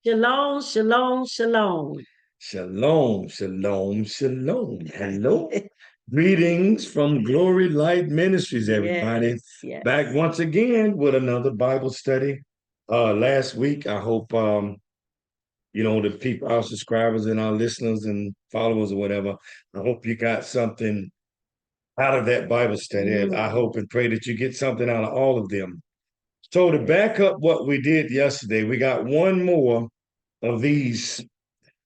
Shalom, shalom, shalom. Shalom, shalom, shalom. Hello. Greetings from Glory Light Ministries, everybody. Yes, yes. Back once again with another Bible study. Last week, I hope the people, our subscribers and our listeners and followers or whatever, I hope you got something out of that Bible study. I Mm. hope and pray that you get something out of all of them. So to back up what we did yesterday, we got one more of these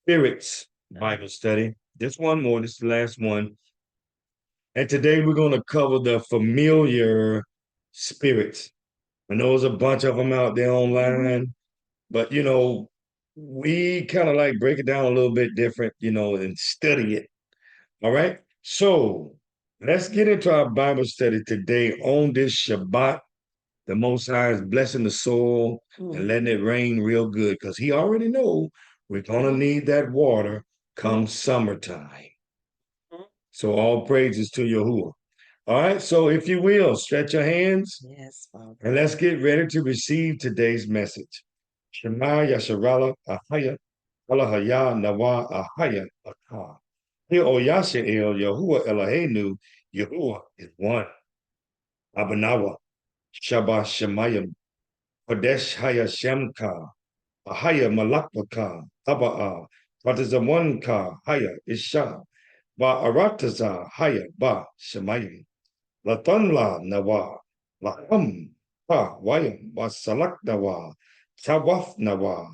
spirits Bible study. Just one more. This is the last one. And today we're going to cover the familiar spirits. I know there's a bunch of them out there online, but we kind of like break it down a little bit different, and study it. All right. So let's get into our Bible study today on this Shabbat. The Most High is blessing the soil and letting it rain real good because He already know we're gonna need that water come summertime. So all praises to Yahuwah. All right, so if you will, stretch your hands Yes, Father. and let's get ready to receive today's message. Shema Yasharala Ahaya, Alahaya Nawa Ahaya Akah. Here Oyashael, Yahuwah Eloheinu, Yahuwah is one. Abanawa, Shabbat Shemayim, Kodesh Haya Shemka, Ahaya Malakbaka, Aba'a, Patazawanka, Haya Isha, Ba Arataza, Haya Ba Shemayim. Latanla Nawa, Laham, Ta Wayam, Wasalak Nawa, Tawaf Nawa,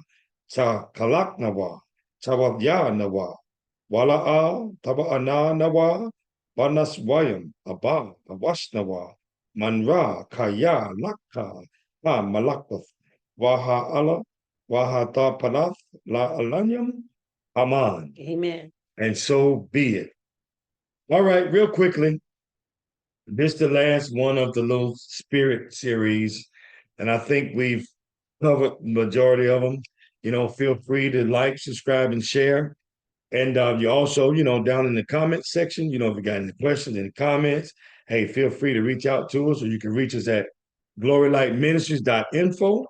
Ta Kalak Nawa, Tawabya Nawa, Wala'a, Taba'ana Nawa, Banas Wayam, Abba, Awash Nawa, Manra, Kaya, Lakka, Ha Malakwath, Waha Allah, Waha Ta Panath, La Alanyam, Aman. Amen. And so be it. All right, real quickly. This is the last one of the little spirit series, and I think we've covered majority of them. Feel free to like, subscribe, and share. And you also, down in the comment section, if you got any questions in the comments, hey, feel free to reach out to us, or you can reach us at glorylightministries.info,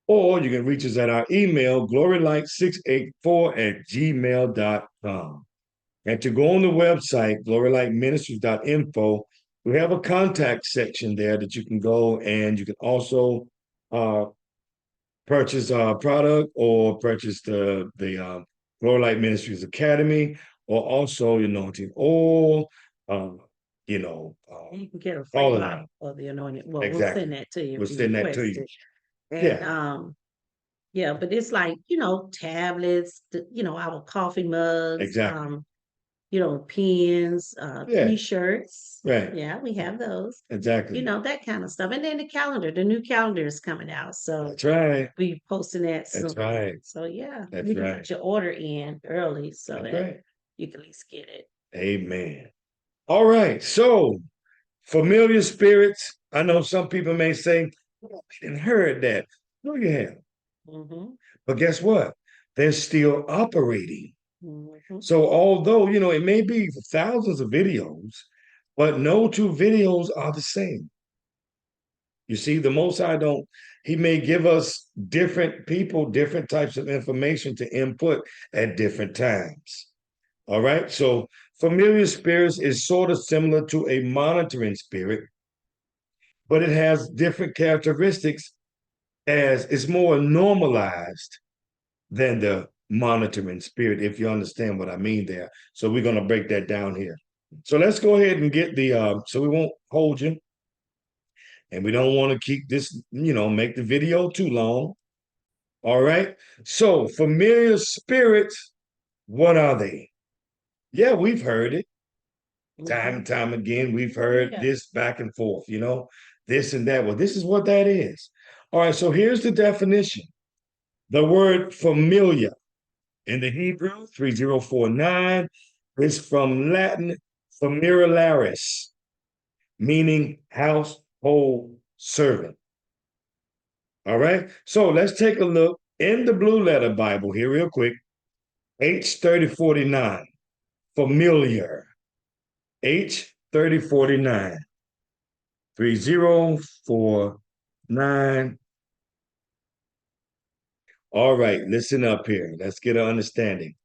or you can reach us at our email, glorylight684@gmail.com. And to go on the website, glorylightministries.info, we have a contact section there that you can go, and you can also uh, purchase a product or purchase the Glory Light Ministries Academy, or also anointing oil, you know, You can get a all free of bottle that. of the anointing. Well, we'll Exactly. send that to you We'll if you send that to request you. it. And Yeah, yeah, but it's like, tablets, our coffee mugs, exactly. pens, Yeah, t-shirts. right. Yeah, we have those. Exactly. That kind of stuff. And then the new calendar is coming out. So That's right. we posting that That's soon. right. So yeah, That's you can right. put your order in early so That's that right. you can at least get it. Amen. All right. So, familiar spirits. I know some people may say, "Oh, I didn't heard that." No, you have. Mm-hmm. But guess what? They're still operating. Mm-hmm. So, although, it may be thousands of videos, but no two videos are the same. You see, the Most High don't, He may give us different people, different types of information to input at different times. All right. So, familiar spirits is sort of similar to a monitoring spirit, but it has different characteristics as it's more normalized than the monitoring spirit, if you understand what I mean there. So we're going to break that down here. So let's go ahead and get so we won't hold you, and we don't want to keep this, make the video too long. All right. So familiar spirits, what are they? Yeah, we've heard it time Mm-hmm. and time again. We've heard Yeah. this back and forth, this and that. Well, this is what that is. All right. So here's the definition. The word familiar in the Hebrew, 3049, is from Latin familiaris, meaning household servant. All right. So let's take a look in the Blue Letter Bible here, real quick. H3049, familiar. H3049, 3049. All right, listen up here. Let's get an understanding.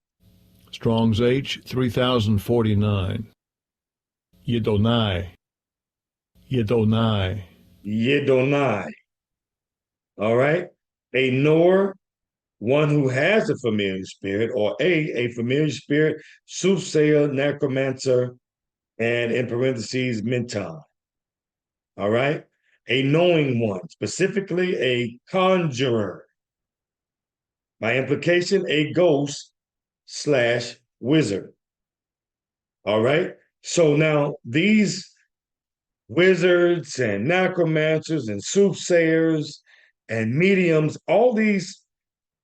Strong's H 3049. Yidonai. Yidonai. Yidonai. All right. A knower, one who has a familiar spirit, or a familiar spirit, soothsayer, necromancer, and in parentheses, menton. All right. A knowing one, specifically a conjurer. By implication, a ghost / wizard. All right. So now these wizards and necromancers and soothsayers and mediums, all these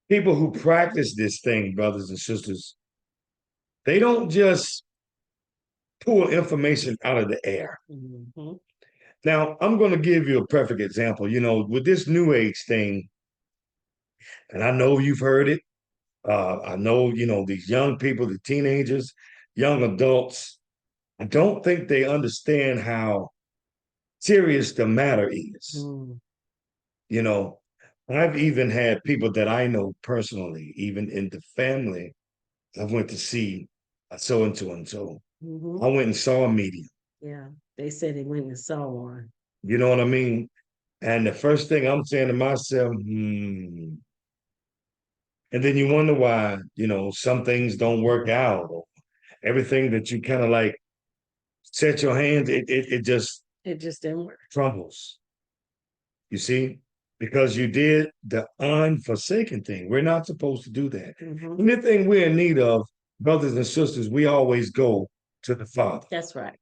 people who practice this thing, brothers and sisters, they don't just pull information out of the air. Mm-hmm. Now, I'm going to give you a perfect example. You know, with this New Age thing, and I know you've heard it. I know, you know, these young people, the teenagers, young adults, I don't think they understand how serious the matter is. Mm. You know, I've even had people that I know personally, even in the family, I went to see so and so and so. Mm-hmm. I went and saw a medium. Yeah, they said they went and saw one. You know what I mean? And the first thing I'm saying to myself, And then you wonder why, you know, some things don't work out, or everything that you kind of like set your hands, it just It just didn't work. crumbles. You see? Because you did the unforsaken thing. We're not supposed to do that. Mm-hmm. Anything we're in need of, brothers and sisters, we always go to the Father. That's right.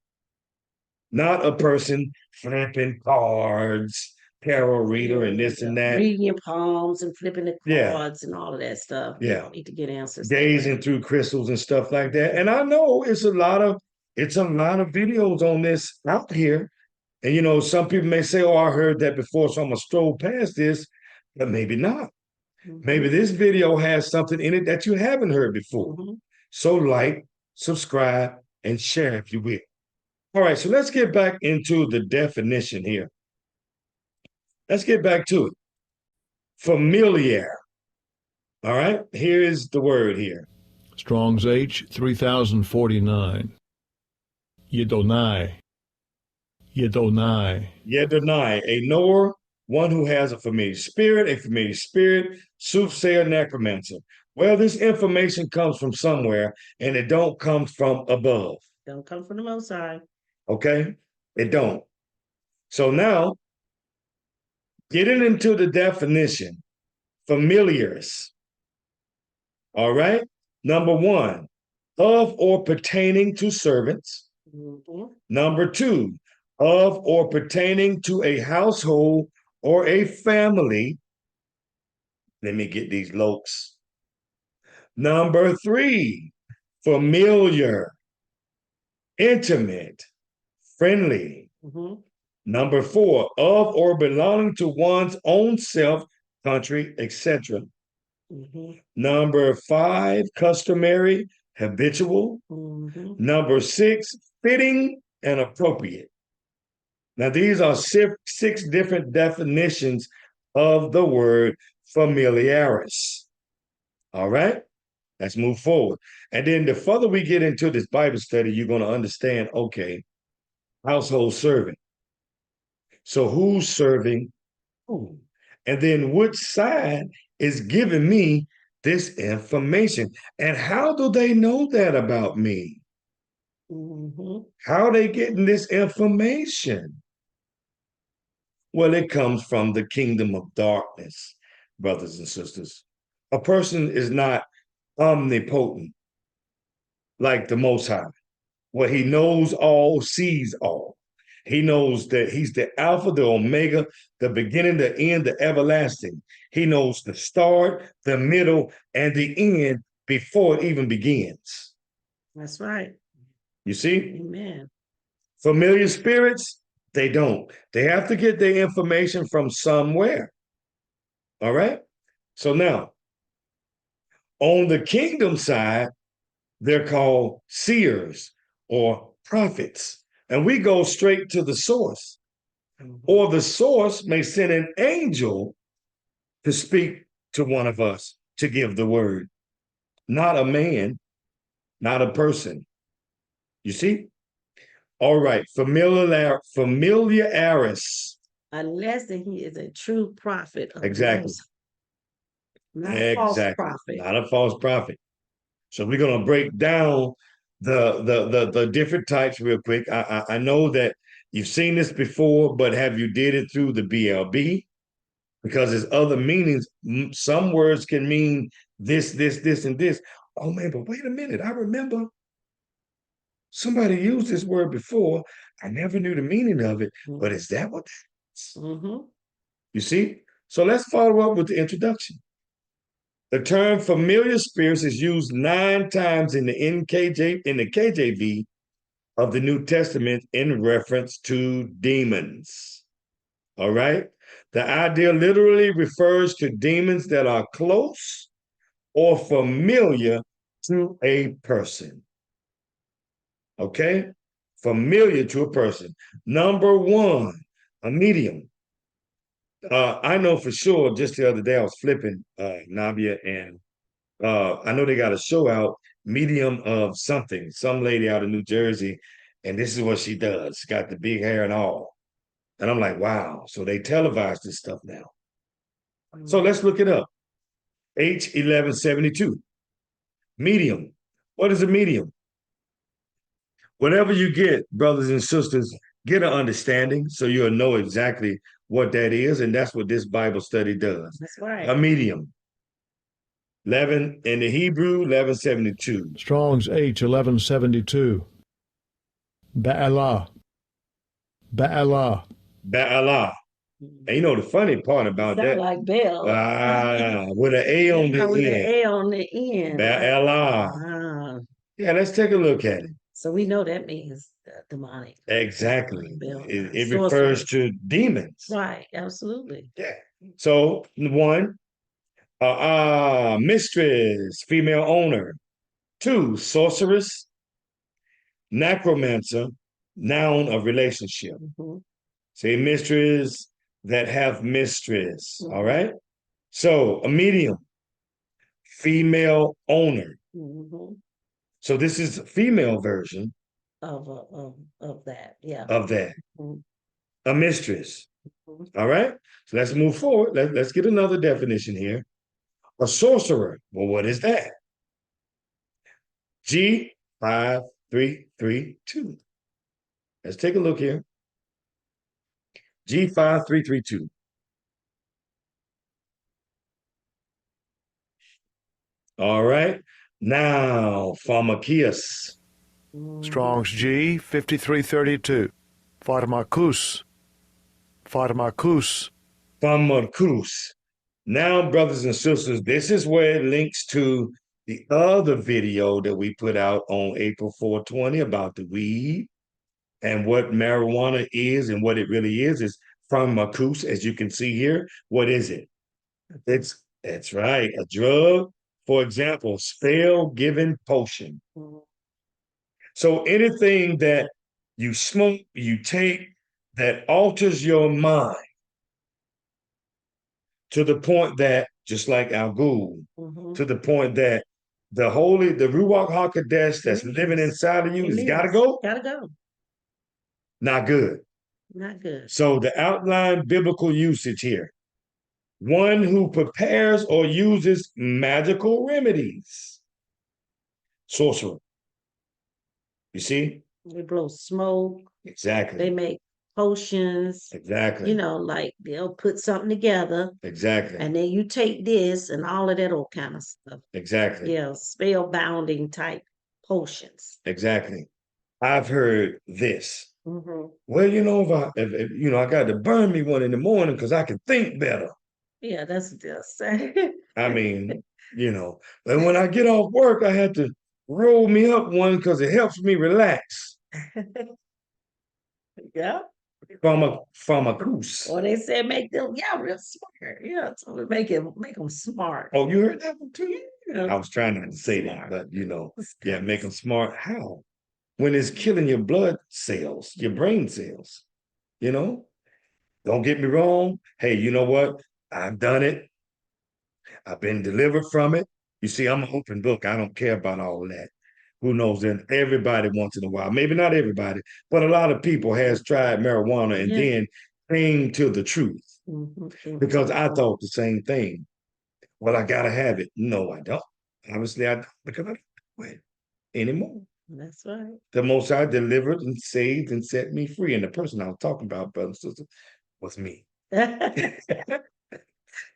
Not a person flipping cards, tarot reader, and this and that. Reading your palms and flipping the Yeah. cards and all of that stuff. Yeah. You need to get answers. Gazing through crystals and stuff like that. And I know it's a lot of videos on this out here. And you know, some people may say, "Oh, I heard that before, so I'm gonna stroll past this," but maybe not. Mm-hmm. Maybe this video has something in it that you haven't heard before. Mm-hmm. So like, subscribe, and share if you will. All right, so let's get back into the definition here. Let's get back to it. Familiar. All right, here is the word here. Strong's H 3049. Yidonai. Yidonai. Yidonai, a knower, one who has a familiar spirit, soothsayer, necromancer. Well, this information comes from somewhere, and it don't come from above. Don't come from the Most High. Okay? It don't. So now, getting into the definition, familiars. All right? Number one, of or pertaining to servants. Mm-hmm. Number two, of or pertaining to a household or a family. Let me get these lokes. Number three, familiar, intimate, friendly. Mm-hmm. Number four, of or belonging to one's own self, country, etc. Mm-hmm. Number five, customary, habitual. Mm-hmm. Number six, fitting and appropriate. Now, these are six different definitions of the word familiaris. All right, let's move forward. And then the further we get into this Bible study, you're going to understand, okay, household servant. So who's serving who? And then which side is giving me this information? And how do they know that about me? Mm-hmm. How are they getting this information? Well, it comes from the kingdom of darkness, brothers and sisters. A person is not omnipotent like the Most High, where he knows all, sees all. He knows that he's the Alpha, the Omega, the beginning, the end, the everlasting. He knows the start, the middle, and the end before it even begins. That's right. You see? Amen. Familiar spirits, they don't. They have to get their information from somewhere. All right? So now, on the kingdom side, they're called seers or prophets. And we go straight to the source. Mm-hmm. Or the source may send an angel to speak to one of us to give the word, not a man, not a person. You see? All right, familiaris. Unless that he is a true prophet of the Exactly. Most High, not a false Exactly. prophet. Not a false prophet. So we're gonna break down the different types real quick. I know that you've seen this before, but have you did it through the BLB? Because there's other meanings. Some words can mean this, and this. Oh man, but wait a minute. I remember somebody used this word before. I never knew the meaning of it, but is that what that's? Mm-hmm. You see? So let's follow up with the introduction. The term familiar spirits is used 9 times in the KJV of the New Testament in reference to demons. All right? The idea literally refers to demons that are close or familiar to a person. Okay? Familiar to a person. Number 1, a medium. I know for sure, just the other day I was flipping Navia, and I know they got a show out, medium of something, some lady out of New Jersey, and this is what she does. She got the big hair and all. And I'm like, wow. So they televise this stuff now. So let's look it up. H1172. Medium. What is a medium? Whatever you get, brothers and sisters, get an understanding so you'll know exactly what that is. And that's what this Bible study does. That's right. A medium. 11 in the Hebrew, 1172. Strong's H 1172. Ba'alah. Ba'alah. Ba'alah. And you know the funny part about Sound that? like Bell. With an A on the With an end. A on the end. Ba'alah. Ah, Yeah, let's take a look at it. so we know that means demonic. Exactly. Bell. It Sorcery. refers to demons. Right, absolutely. Yeah. So 1, mistress, female owner. 2, sorceress, necromancer, noun of relationship. Mhm. Say mistress that have mistress. All Mhm. right. So a medium, female owner. Mhm. So this is a female version Of that, yeah. of that. Mhm. A mistress. Mhm. All right. So let's move forward. Let's get another definition here. A sorcerer. Well, what is that? G5332. Let's take a look here. G5332. All right. Now, pharmakias. Strong's G 5332. Pharmakus. Pharmakus. Pharmakus. Now, brothers and sisters, this is where it links to the other video that we put out on April 420 about the weed and what marijuana is and what it really is pharmakus, as you can see here. What is it? That's right, a drug. For example, spell given potion. Mhm. So anything that you smoke, you take that alters your mind to the point that, just like Al Ghul, Mhm. to the point that the Ruach HaKodesh that's living inside of you has got to go. Gotta go. Not good. Not good. So the outline biblical usage here. One who prepares or uses magical remedies. Sorcerer. You see? They blow smoke. Exactly. They make potions. Exactly. You know, like they'll put something together Exactly. and then you take this and all of that old kind of stuff. Exactly. Yeah, spellbinding type potions. Exactly. I've heard this. Mhm. Well, you know, if you know, I got to burn me one in the morning because I can think better. Yeah, that's just I mean, you know, and when I get off work, I had to roll me up one because it helps me relax. yeah. Pharmakus. Or they said make them real smart. Yeah, so make them smart. Oh, you heard that one too? Yeah. I was trying not to say that, Smart. but you know, yeah, make them smart. How? When it's killing your blood cells, your brain cells, you know? Don't get me wrong. Hey, you know what? I've done it. I've been delivered from it. You see, I'm an open book. I don't care about all of that. Who knows? And everybody once in a while, maybe not everybody, but a lot of people has tried marijuana and Yeah. then came to the truth because I thought the same thing. Well, I gotta have it. No, I don't. Obviously, I don't because I don't do it anymore. That's right. The Most High delivered and saved and set me free. And the person I was talking about, brother and sister, was me.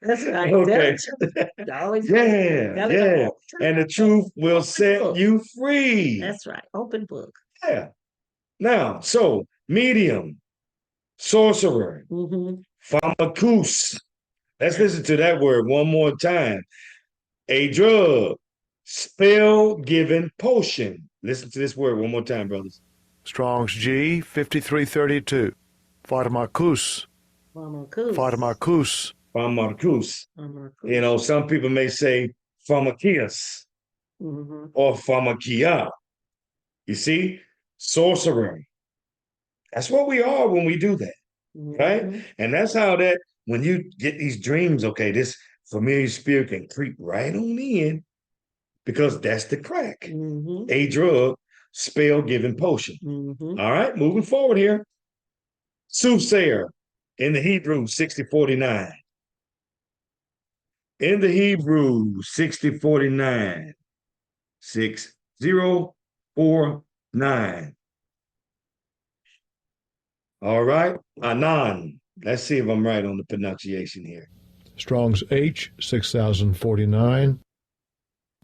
That's right. Okay. Always Yeah, gotta yeah. go. And the truth will Open set book. you free. That's right. Open book. Yeah. Now, so medium, sorcerer, pharmacus. Let's listen to that word one more time. A drug, spell given potion. Listen to this word one more time, brothers. Strong's G 5332. Pharmacus. Pharmacus. Pharmacus. Pharmacus. Pharmacus. You know, some people may say pharmakias or pharmakia. You see, sorcerer. That's what we are when we do that, right? And that's how that, when you get these dreams, okay, this familiar spirit can creep right on in because that's the crack. A drug, spell given potion. All right, moving forward here. Soothsayer in the Hebrew 6049. In the Hebrew 6049. 6049. All right, Anan. Let's see if I'm right on the pronunciation here. Strong's H 6049.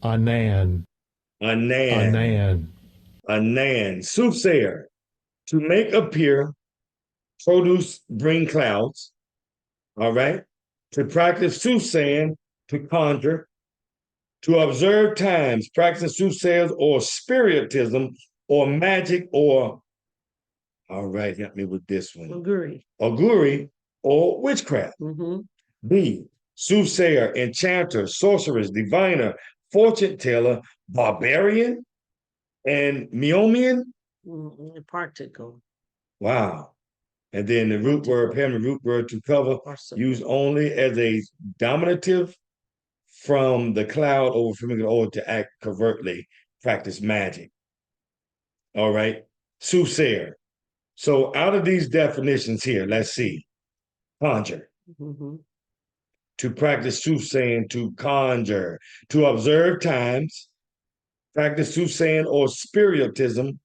Anan. Anan. Anan. Anan. Soothsayer. To make appear, produce, bring clouds. All right. To practice soothsaying, to conjure. To observe times, practice soothsayers or spiritism or magic or, all right, help me with this one. Augury or witchcraft. B, soothsayer, enchanter, sorceress, diviner, fortune teller, barbarian, and Meomian. Particle. Wow. And then the root word, having the root word to cover, used only as a dominative from the cloud over familiar or to act covertly, practice magic. All right. Soothsayer. So out of these definitions here, let's see. Conjure. To practice soothsaying, to conjure, to observe times, practice soothsaying or spiritism,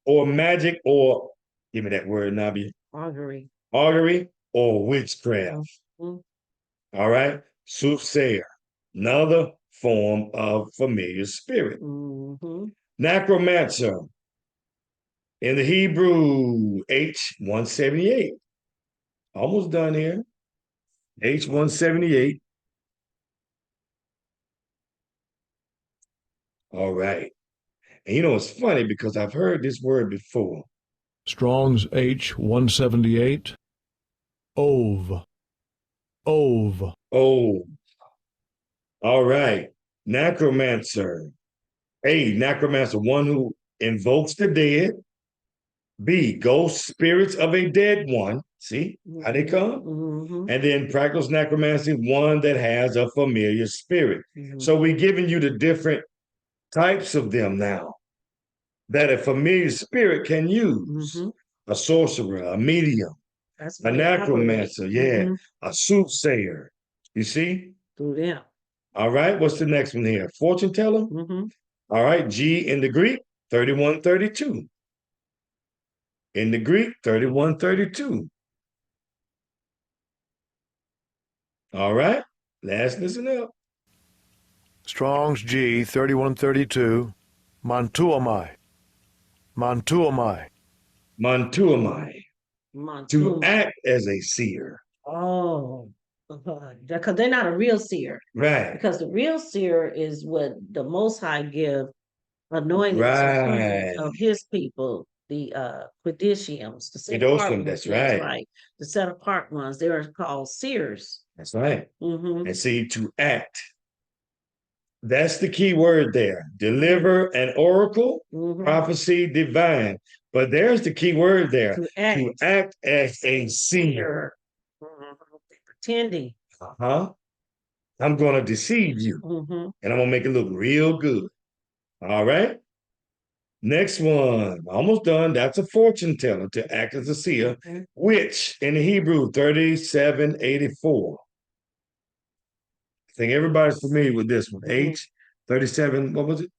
or magic, or give me that word, Nabi. Augury. Augury or witchcraft. All right. Soothsayer, another form of familiar spirit. Necromancer. In the Hebrew, H178. Almost done here. H178. All right. And you know, it's funny because I've heard this word before. Strong's H178. Ove. Ove. Oh. All right. Necromancer. A, necromancer, one who invokes the dead. B, ghost spirits of a dead one. See how they come? And then practice necromancy, one that has a familiar spirit. So we're giving you the different types of them now that a familiar spirit can use. A sorcerer, a medium, a necromancer, a soothsayer. You see? Yeah. All right, what's the next one here? Fortune teller? All right, G in the Greek, 3132. In the Greek, 3132. All right, last listen up. Strong's G 3132. Mantuamai. Mantuamai. Mantuamai. To act as a seer. Oh, because they're not a real seer. Right. Because the real seer is what the Most High give anointed of his people, the Quidishiums, the set apart ones. That's right. The set apart ones. They are called seers. That's right. And see, to act. That's the key word there. Deliver an oracle, prophecy, divine. But there's the key word there. To act as a seer. Pretending. I'm going to deceive you. Mm-hmm. And I'm going to make it look real good. All right. Next one. Almost done. That's a fortune teller to act as a seer, Mm-hmm. which in the Hebrew 3784. I think everybody's familiar with this one. Mm-hmm. H 37, what was it?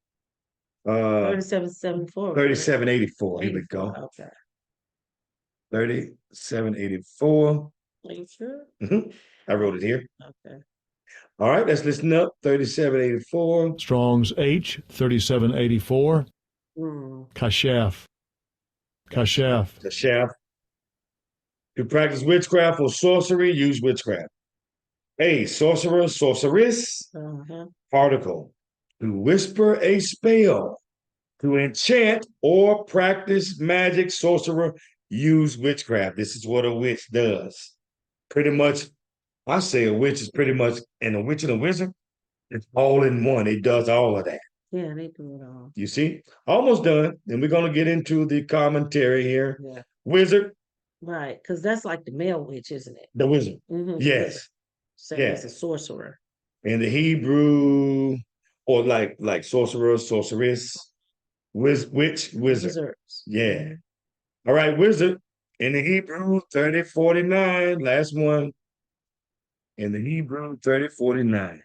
3774. 3784. Here we 84. go. Okay. 3784. Are you sure? I wrote it here. Okay. All right, let's listen up. 3784. Strong's H 3784. Mm. Kashaf. Kashaf. The shaft. To practice witchcraft or sorcery, use witchcraft. A sorcerer, sorceress, Uh-huh. particle. To whisper a spell, to enchant or practice magic, sorcerer, use witchcraft. This is what a witch does. Pretty much, I say a witch is pretty much, and a witch and a wizard, it's all in one. It does all of that. Yeah, they do it all. You see? Almost done. And we're going to get into the commentary here. Yeah. Wizard, Right. Because that's like the male witch, isn't it? the wizard. Mm-hmm. Yes. Same as a sorcerer. In the Hebrew, or like sorcerer, sorceress, witch, wizard. Wizards. Yeah. Mhm. All right, wizard. In the Hebrew, 3049. Last one. In the Hebrew, 3049.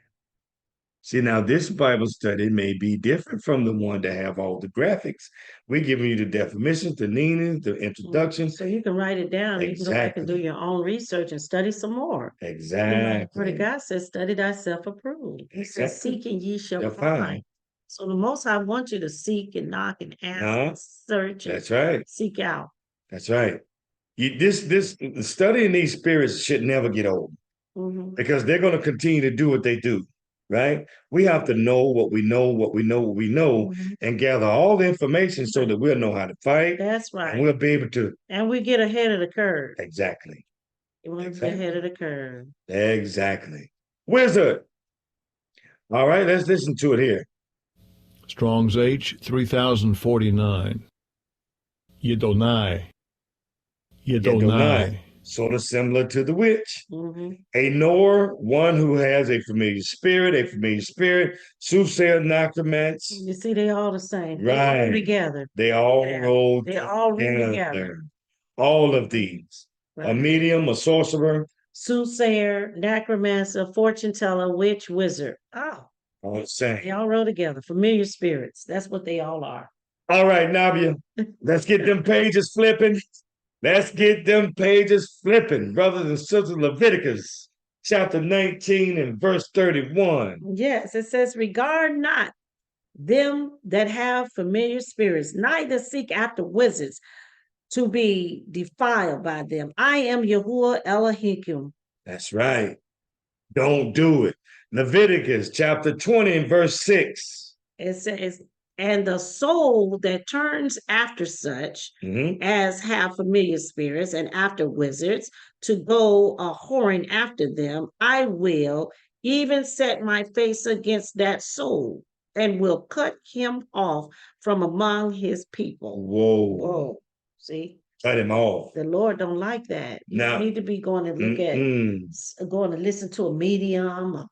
See, now this Bible study may be different from the one that have all the graphics. We're giving you the definitions, the meanings, the introduction. So you can write it down. You can go back and do Exactly. your own research and study some more. You know, the word Exactly. of God says, study thyself approved. He says, Exactly. seek and ye shall You'll find. find. So the Most High wants you to seek and knock and ask and search and That's right. seek out. That's right. This studying these spirits should never get old Mhm. because they're going to continue to do what they do, right? We have to know what we know, what we know, Mhm. and gather all the information so that we'll know how to fight That's and right. we'll be able to. And we get ahead of the curve. Exactly. You want to be ahead of the curve. Exactly. Wizard. All right, let's listen to it here. Strong's H 3049. Yedonai. Yedonai. Sort of similar to the witch. Mhm. A knower, one who has a familiar spirit, soothsayer, necromancer. You see, they all the same. They all Right. together. They all Yeah. roll They all roll together. together. All of these. A Right. medium, a sorcerer. Soothsayer, necromancer, fortune teller, witch, wizard. Oh, All the they same. all roll together. Familiar spirits. That's what they all are. All right, Navia, let's get them pages flipping. Let's get them pages flipping, brothers and sisters. Leviticus chapter 19 and verse 31. Yes, it says, regard not them that have familiar spirits, neither seek after wizards to be defiled by them. I am Yahuwah Elohim. That's right. Don't do it. Leviticus chapter 20 and verse 6. It says, and the soul that turns after such as have familiar spirits and after wizards to go a whoring after them, I will even set my face against that soul and will cut him off from among his people. Whoa. See? Cut him off. The Lord don't like that. You Now- need to be going to look at, going to listen to a medium,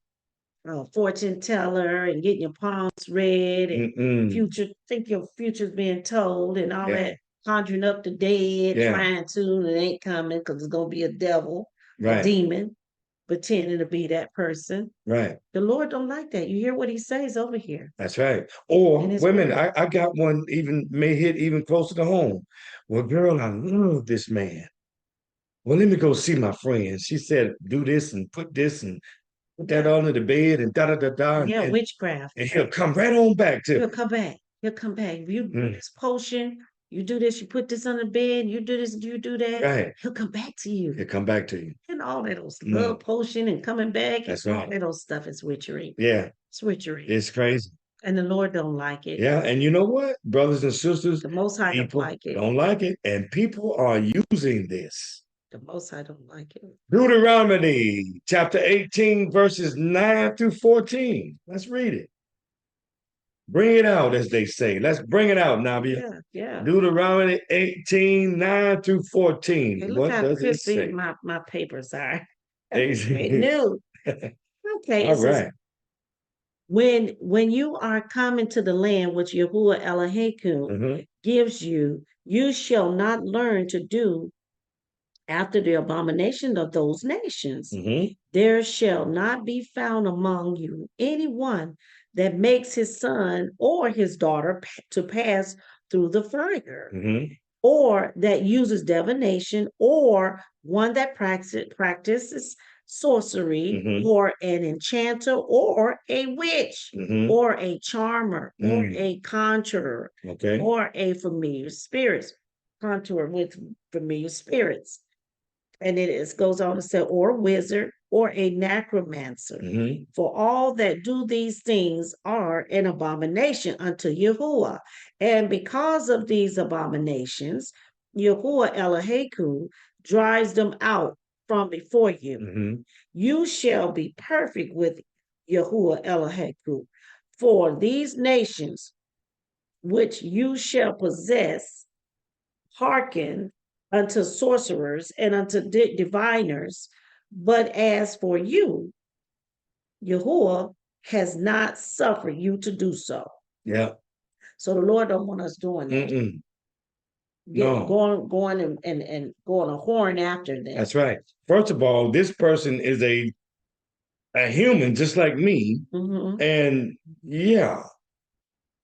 a fortune teller, and getting your palms read, and think your future's being told, and all Yeah. that conjuring up the dead, Yeah. trying to, and it ain't coming because it's gonna be a devil, a Right. demon, pretending to be that person. Right. The Lord don't like that. You hear what he says over here. That's right. Or In his women, word. I got one even may hit even closer to home. Well, girl, I love this man. Well, let me go see my friend. She said, do this and put this and put that under the bed and da da da da. Yeah, and, witchcraft. and he'll come right on back to He'll me. come back. He'll come back. If you do Mm. this potion, you do this, you put this on the bed, you do this, you do that, Right. he'll come back to you. He'll come back to you. And all that those love potion and coming back, That's and all right. that old stuff is witchery. Yeah, It's witchery. it's crazy. And the Lord don't like it. Yeah, and you know what, brothers and sisters, The Most High don't people like it. don't like it, and people are using this. The Most High don't like it. Deuteronomy chapter 18, verses 9 through 14. Let's read it. Bring it out, as they say. Let's bring it out, Nabia. Yeah, yeah. Deuteronomy 18, 9 through 14. Hey, look What how does it crispy say? my papers are. 18. New. Okay, All it says, right. when you are coming to the land which Yahuwah Elohim Mhm, gives you, you shall not learn to do after the abomination of those nations. mhm, There shall not be found among you anyone that makes his son or his daughter to pass through the fire, mhm, or that uses divination, or one that practices sorcery, mhm, or an enchanter, or a witch, mhm, or a charmer, or mm. a conjurer, Okay. or a familiar spirits, conjurer with familiar spirits. And goes on to say, or wizard, or a necromancer. Mhm, For all that do these things are an abomination unto Yahuwah. And because of these abominations, Yahuwah Elohim drives them out from before you. mhm, You shall be perfect with Yahuwah Elohim. For these nations which you shall possess hearken unto sorcerers and unto diviners. But as for you, Yahuwah has not suffered you to do so. yeah. So the Lord don't want us doing that. Mm-mm. Get No, going and going a horn after them. that's right. First of all, this person is a human just like me. Mhm. And yeah,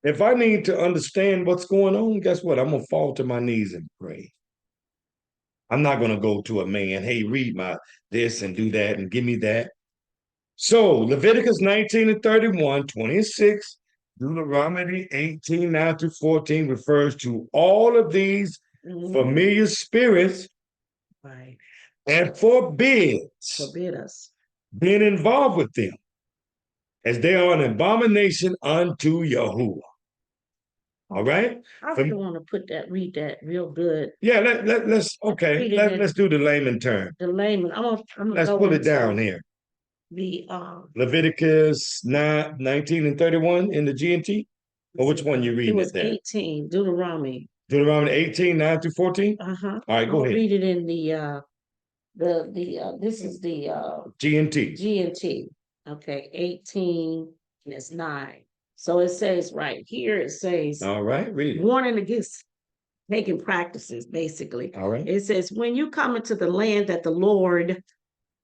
if I need to understand what's going on, guess what? I'm gonna fall to my knees and pray. I'm not gonna go to a man, hey, read my this and do that and give me that. So Leviticus 19 and 31, 26, Deuteronomy 18, 9 through 14 refers to all of these Mhm. familiar spirits Right. and forbids Forbid us. being involved with them, as they are an abomination unto Yahuwah. All right? I From, still want to read that real good. yeah, let's okay. Read it in Let's do the layman term. the layman. I'm gonna Let's go put it into down here. the Leviticus 9, 19 and 31 in the GNT? Or which one you it reading was it there? 18, Deuteronomy. Deuteronomy 18, 9 through 14? Uh-huh. All right, I'm go gonna ahead. read it in this is the GNT. G&T. Okay, 18 and it's 9. So it says right here, it says All right, read it. warning against taking practices, basically. All right. It says, when you come into the land that the Lord,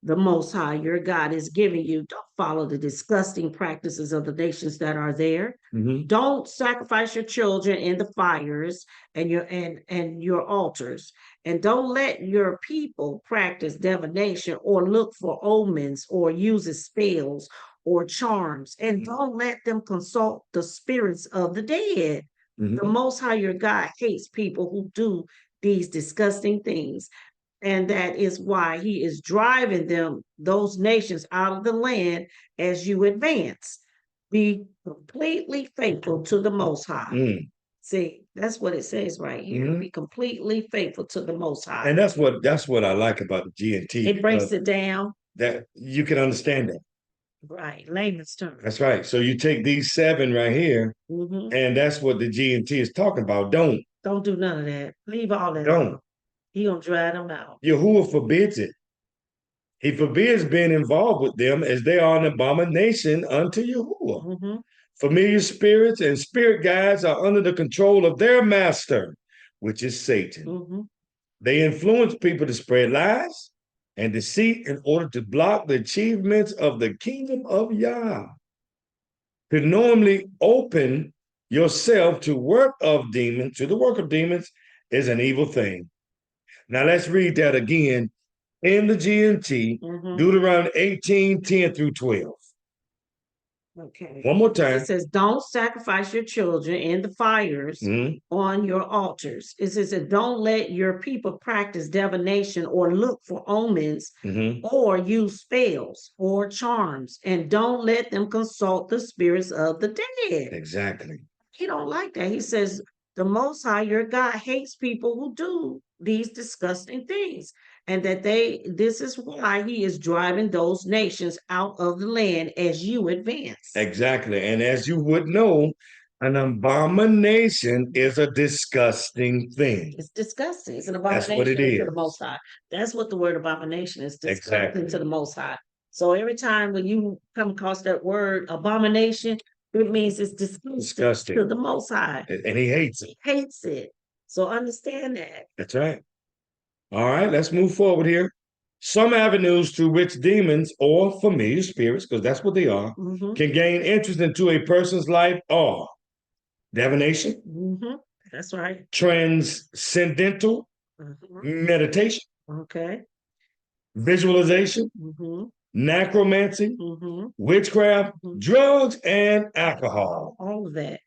the Most High, your God, is giving you, don't follow the disgusting practices of the nations that are there. Mhm. Don't sacrifice your children in the fires and your altars, and don't let your people practice divination or look for omens or use spells or charms, and don't let them consult the spirits of the dead. The Mhm. Most High your God hates people who do these disgusting things, and that is why he is driving those nations out of the land as you advance. Be completely faithful to the Most High. Mm. See, that's what it says right here. Mhm. Be completely faithful to the Most High. And that's what I like about the GNT. It breaks it down. That you can understand that. Right, layman's terms. That's right. So you take these 7 right here, Mhm. and that's what the GNT is talking about. Don't Don't do none of that. Leave all that. don't. He gonna drive them out. Yahuwah forbids it. He forbids being involved with them as they are an abomination unto Yahuwah. Mhm. Familiar spirits and spirit guides are under the control of their master, which is Satan. Mhm. They influence people to spread lies and deceit in order to block the achievements of the kingdom of Yah. To normally open yourself to the work of demons is an evil thing. Now let's read that again in the GNT, Mhm. Deuteronomy 18, 10 through 12. Okay. One more time. It says, don't sacrifice your children in the fires Mhm. on your altars. It says, don't let your people practice divination or look for omens Mhm. or use spells or charms, and don't let them consult the spirits of the dead. Exactly. He don't like that. He says, the Most High, your God, hates people who do these disgusting things, and that this is why he is driving those nations out of the land as you advance. Exactly. And as you would know, an abomination is a disgusting thing. It's disgusting. It's an That's abomination what it to is. the Most High. That's what the word abomination is. Disgusting Exactly. to the Most High. So every time when you come across that word abomination, it means it's Disgusting. to the Most High. And he hates it. Hates it. So understand that. That's right. All right, let's move forward here. Some avenues through which demons or familiar spirits, because that's what they are, can gain interest into a person's life are divination. That's right. Transcendental meditation. Okay. Visualization. Necromancy. Witchcraft. Drugs, and alcohol. All of that.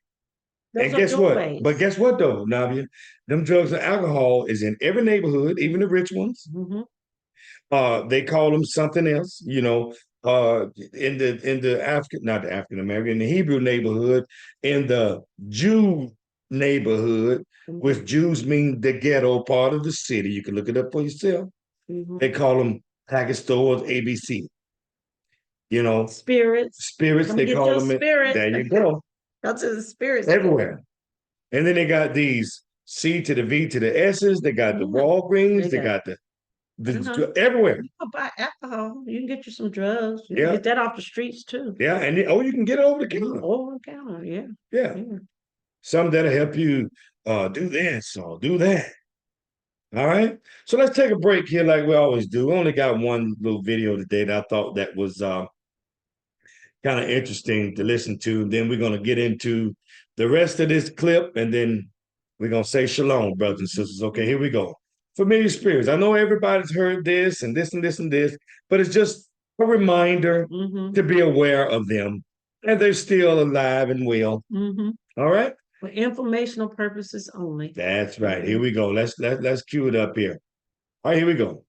And guess what? But guess what though, Navia? Them drugs and alcohol is in every neighborhood, even the rich ones. They call them something else, in the African, not the African American, in the Hebrew neighborhood, in the Jew neighborhood, which Jews mean the ghetto part of the city. You can look it up for yourself. They call them package stores, ABC. Spirits. They call them. There you go. Go to the spirits. Everywhere. And then they got these C to the V to the S's. They got the Walgreens. They got the everywhere. You can buy alcohol. You can get you some drugs. You can get that off the streets too. Yeah, and you can get it over the counter. Over the counter, yeah. Yeah. Some that'll help you do this or do that. All right. So let's take a break here like we always do. We only got one little video today that I thought that was kind of interesting to listen to. Then we're going to get into the rest of this clip, and then we're going to say shalom, brothers and sisters. Okay, here we go. Familiar spirits. I know everybody's heard this and this and this and this, but it's just a reminder to be aware of them, and they're still alive and well. All right? For informational purposes only. That's right. Here we go. Let's cue it up here. All right, here we go.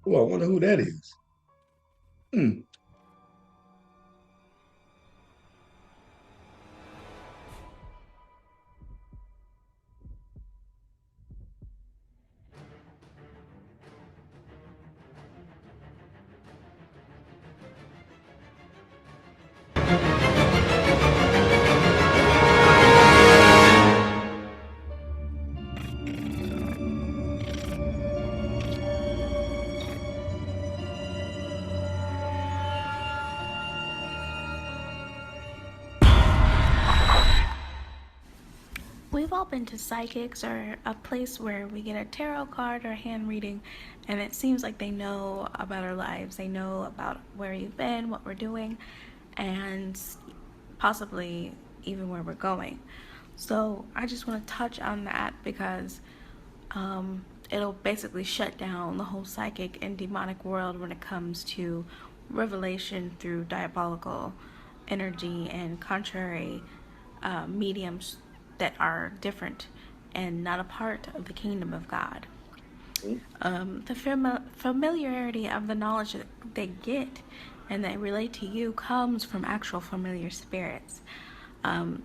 Oh, I wonder who that is. We've all been to psychics or a place where we get a tarot card or a hand reading, and it seems like they know about our lives. They know about where you've been, what we're doing, and possibly even where we're going. So I just want to touch on that because it'll basically shut down the whole psychic and demonic world when it comes to revelation through diabolical energy and contrary mediums that are different and not a part of the kingdom of God. The familiarity of the knowledge that they get and they relate to you comes from actual familiar spirits.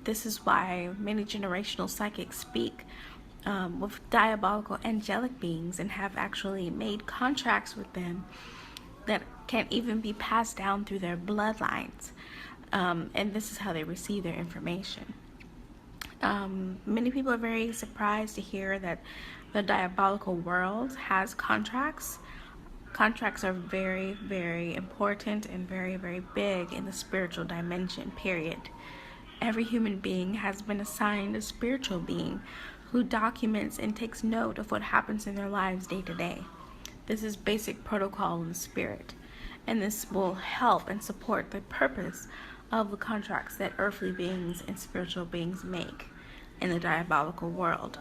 This is why many generational psychics speak with diabolical angelic beings and have actually made contracts with them that can't even be passed down through their bloodlines. And this is how they receive their information. Many people are very surprised to hear that the diabolical world has contracts. Contracts are very, very important and very, very big in the spiritual dimension, period. Every human being has been assigned a spiritual being who documents and takes note of what happens in their lives day to day. This is basic protocol in the spirit, and this will help and support the purpose of the contracts that earthly beings and spiritual beings make in the diabolical world.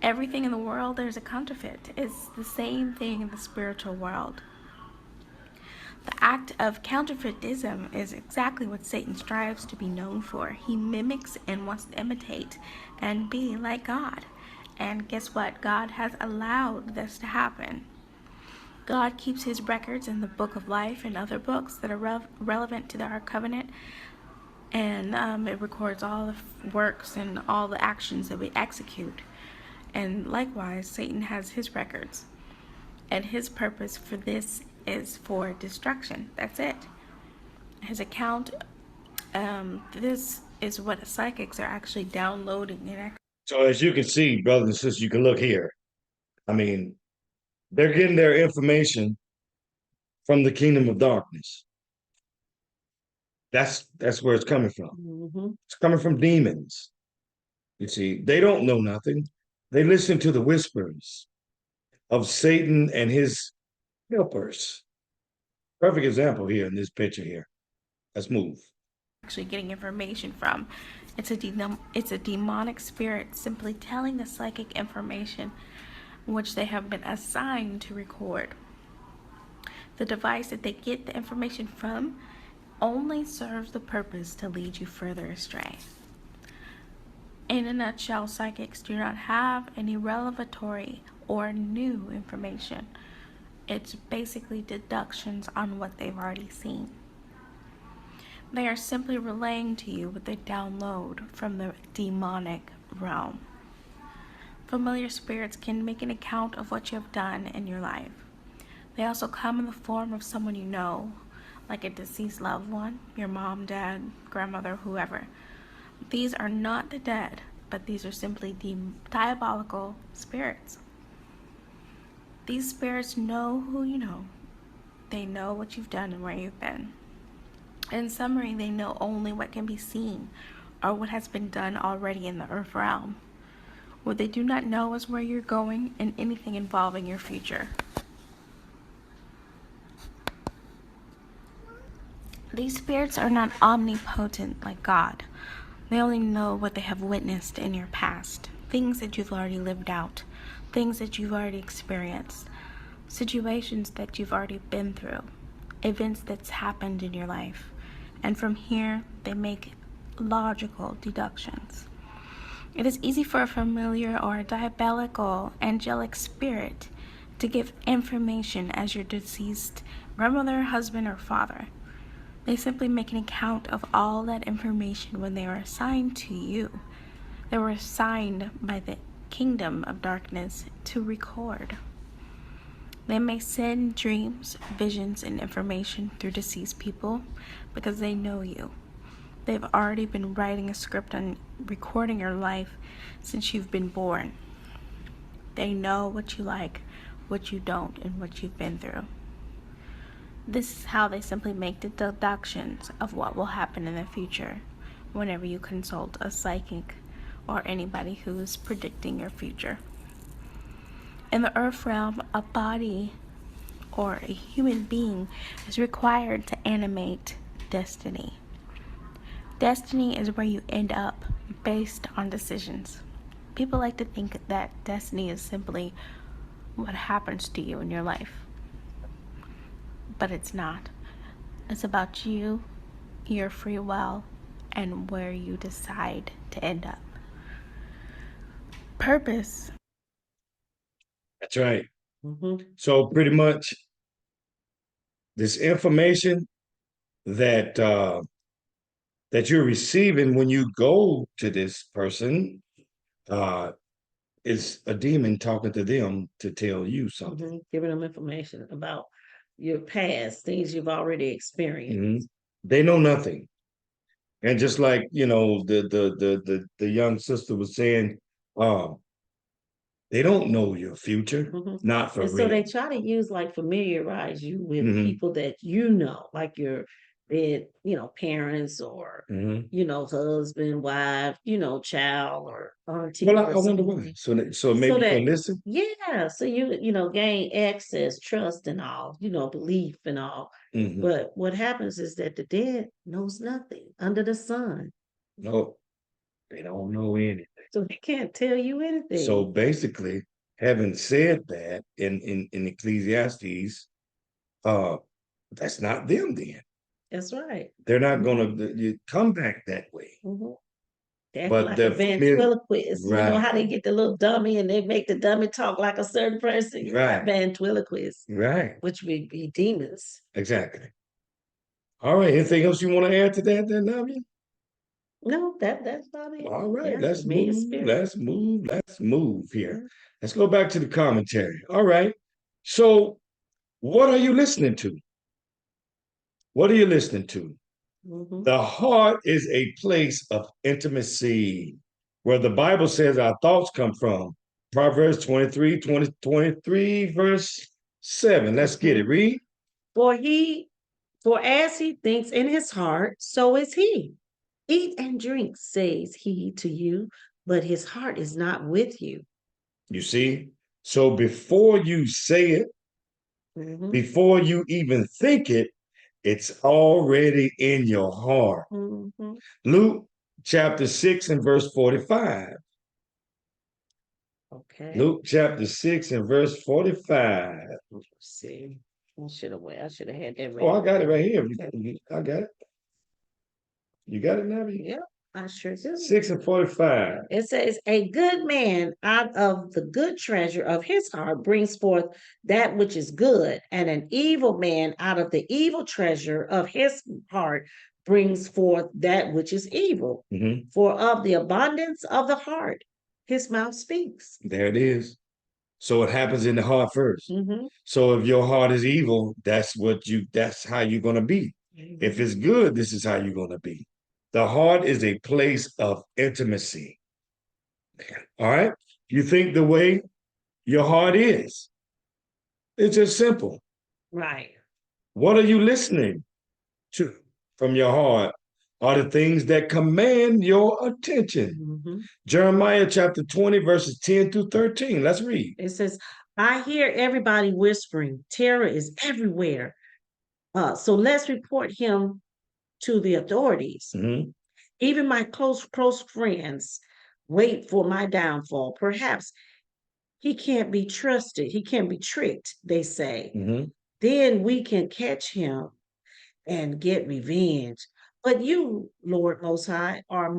Everything in the world, there's a counterfeit. It's the same thing in the spiritual world. The act of counterfeitism is exactly what Satan strives to be known for. He mimics and wants to imitate and be like God. And guess what? God has allowed this to happen. God keeps his records in the book of life and other books that are relevant to our covenant. And it records all the works and all the actions that we execute. And likewise, Satan has his records. And his purpose for this is for destruction. That's it. His account, this is what psychics are actually downloading. So as you can see, brothers and sisters, you can look here. I mean, they're getting their information from the kingdom of darkness. That's where it's coming from. It's coming from demons. You see, they don't know nothing. They listen to the whispers of Satan and his helpers. Perfect example here in this picture here. Let's move. Actually getting information from. It's a demonic spirit simply telling the psychic information which they have been assigned to record. The device that they get the information from only serves the purpose to lead you further astray. In a nutshell, psychics do not have any revelatory or new information. It's basically deductions on what they've already seen. They are simply relaying to you what they download from the demonic realm. Familiar spirits can make an account of what you have done in your life. They also come in the form of someone you know, like a deceased loved one, your mom, dad, grandmother, whoever. These are not the dead, but these are simply diabolical spirits. These spirits know who you know. They know what you've done and where you've been. In summary, they know only what can be seen or what has been done already in the earth realm. What they do not know is where you're going and anything involving your future. These spirits are not omnipotent like God. They only know what they have witnessed in your past, things that you've already lived out, things that you've already experienced, situations that you've already been through, events that's happened in your life. And from here, they make logical deductions. It is easy for a familiar or a diabolical angelic spirit to give information as your deceased grandmother, husband, or father. They simply make an account of all that information when they are assigned to you. They were assigned by the kingdom of darkness to record. They may send dreams, visions, and information through deceased people because they know you. They've already been writing a script on recording your life since you've been born. They know what you like, what you don't, and what you've been through. This is how they simply make the deductions of what will happen in the future whenever you consult a psychic or anybody who is predicting your future. In the earth realm, a body or a human being is required to animate destiny. Destiny is where you end up based on decisions. People like to think that destiny is simply what happens to you in your life. But it's not. It's about you, your free will, and where you decide to end up. Purpose. That's right. So pretty much this information that that you're receiving when you go to this person is a demon talking to them to tell you something. Giving them information about your past, things you've already experienced. They know nothing. And just like, you know, the young sister was saying, they don't know your future, not for And real. so they try to use like familiarize you with people that you know, like your parents or husband, wife, child or auntie. Well, I wonder why. So maybe they listen. Yeah, so you gain access, trust, and all, belief and all. But what happens is that the dead knows nothing under the sun. No, they don't know anything. So they can't tell you anything. So basically, having said that in Ecclesiastes, that's not them then. That's right. They're not gonna come back that way. But like the ventriloquist, right. You know how they get the little dummy and they make the dummy talk like a certain person? Right. Ventriloquist. Right. Which would be demons. Exactly. All right. Anything else you want to add to that then, Navia? No, that's about it. All right, Yeah, let's familiar move, spirit. let's move here. Let's go back to the commentary. All right. So, what are you listening to? What are you listening to? Mhm. The heart is a place of intimacy where the Bible says our thoughts come from. Proverbs 23, verse 7. Let's get it. Read. For for as he thinks in his heart, so is he. Eat and drink, says he to you, but his heart is not with you. You see? So before you say it, Mhm. before you even think it, it's already in your heart. Mhm. Luke chapter 6 and verse 45. Okay. Luke chapter 6 and verse 45. Let's see. I should have had that Oh, I ready. got it right here. I got it. You got it, Nabi? Yep, I sure do. 6 and 45. It says, a good man out of the good treasure of his heart brings forth that which is good, and an evil man out of the evil treasure of his heart brings forth that which is evil. Mhm. For of the abundance of the heart, his mouth speaks. There it is. So it happens in the heart 1st. Mhm. So if your heart is evil, that's how you're gonna be. If it's good, this is how you're gonna be. The heart is a place of intimacy. All right. You think the way your heart is. It's just simple. Right. What are you listening to from your heart are the things that command your attention. Mhm. Jeremiah chapter 20, verses 10 through 13. Let's read. It says, I hear everybody whispering, terror is everywhere. So let's report him to the authorities. Mhm. Even my close friends wait for my downfall. Perhaps he can't be trusted. He can't be tricked, they say. Mhm. Then we can catch him and get revenge. But you, Lord Most High, are on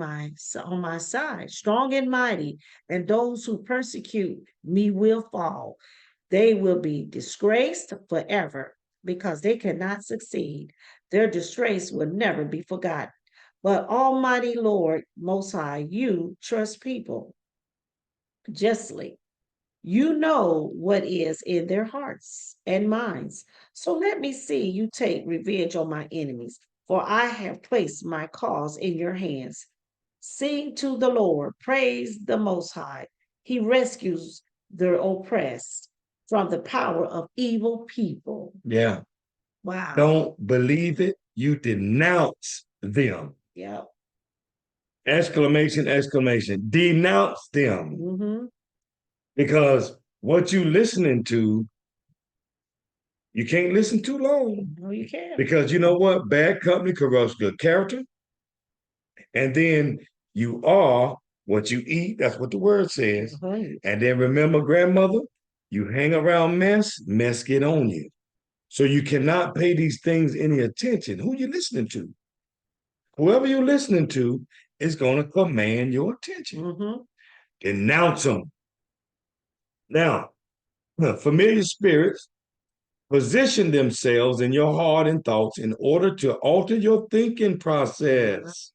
my side, strong and mighty, and those who persecute me will fall. They will be disgraced forever because they cannot succeed. Their disgrace will never be forgotten. But Almighty Lord, Most High, you trust people justly. You know what is in their hearts and minds. So let me see you take revenge on my enemies, for I have placed my cause in your hands. Sing to the Lord, praise the Most High. He rescues the oppressed from the power of evil people. Yeah. Wow. Don't believe it. You denounce them. Yep. Exclamation, exclamation. Denounce them. Mm-hmm. Because what you listening to, you can't listen too long. No, you can't. Because you know what? Bad company corrupts good character. And then you are what you eat. That's what the word says. Right. And then remember, grandmother, you hang around mess get on you. So you cannot pay these things any attention. Who you listening to? Whoever you're listening to is going to command your attention. Mm-hmm. Denounce them. Now, familiar spirits position themselves in your heart and thoughts in order to alter your thinking process.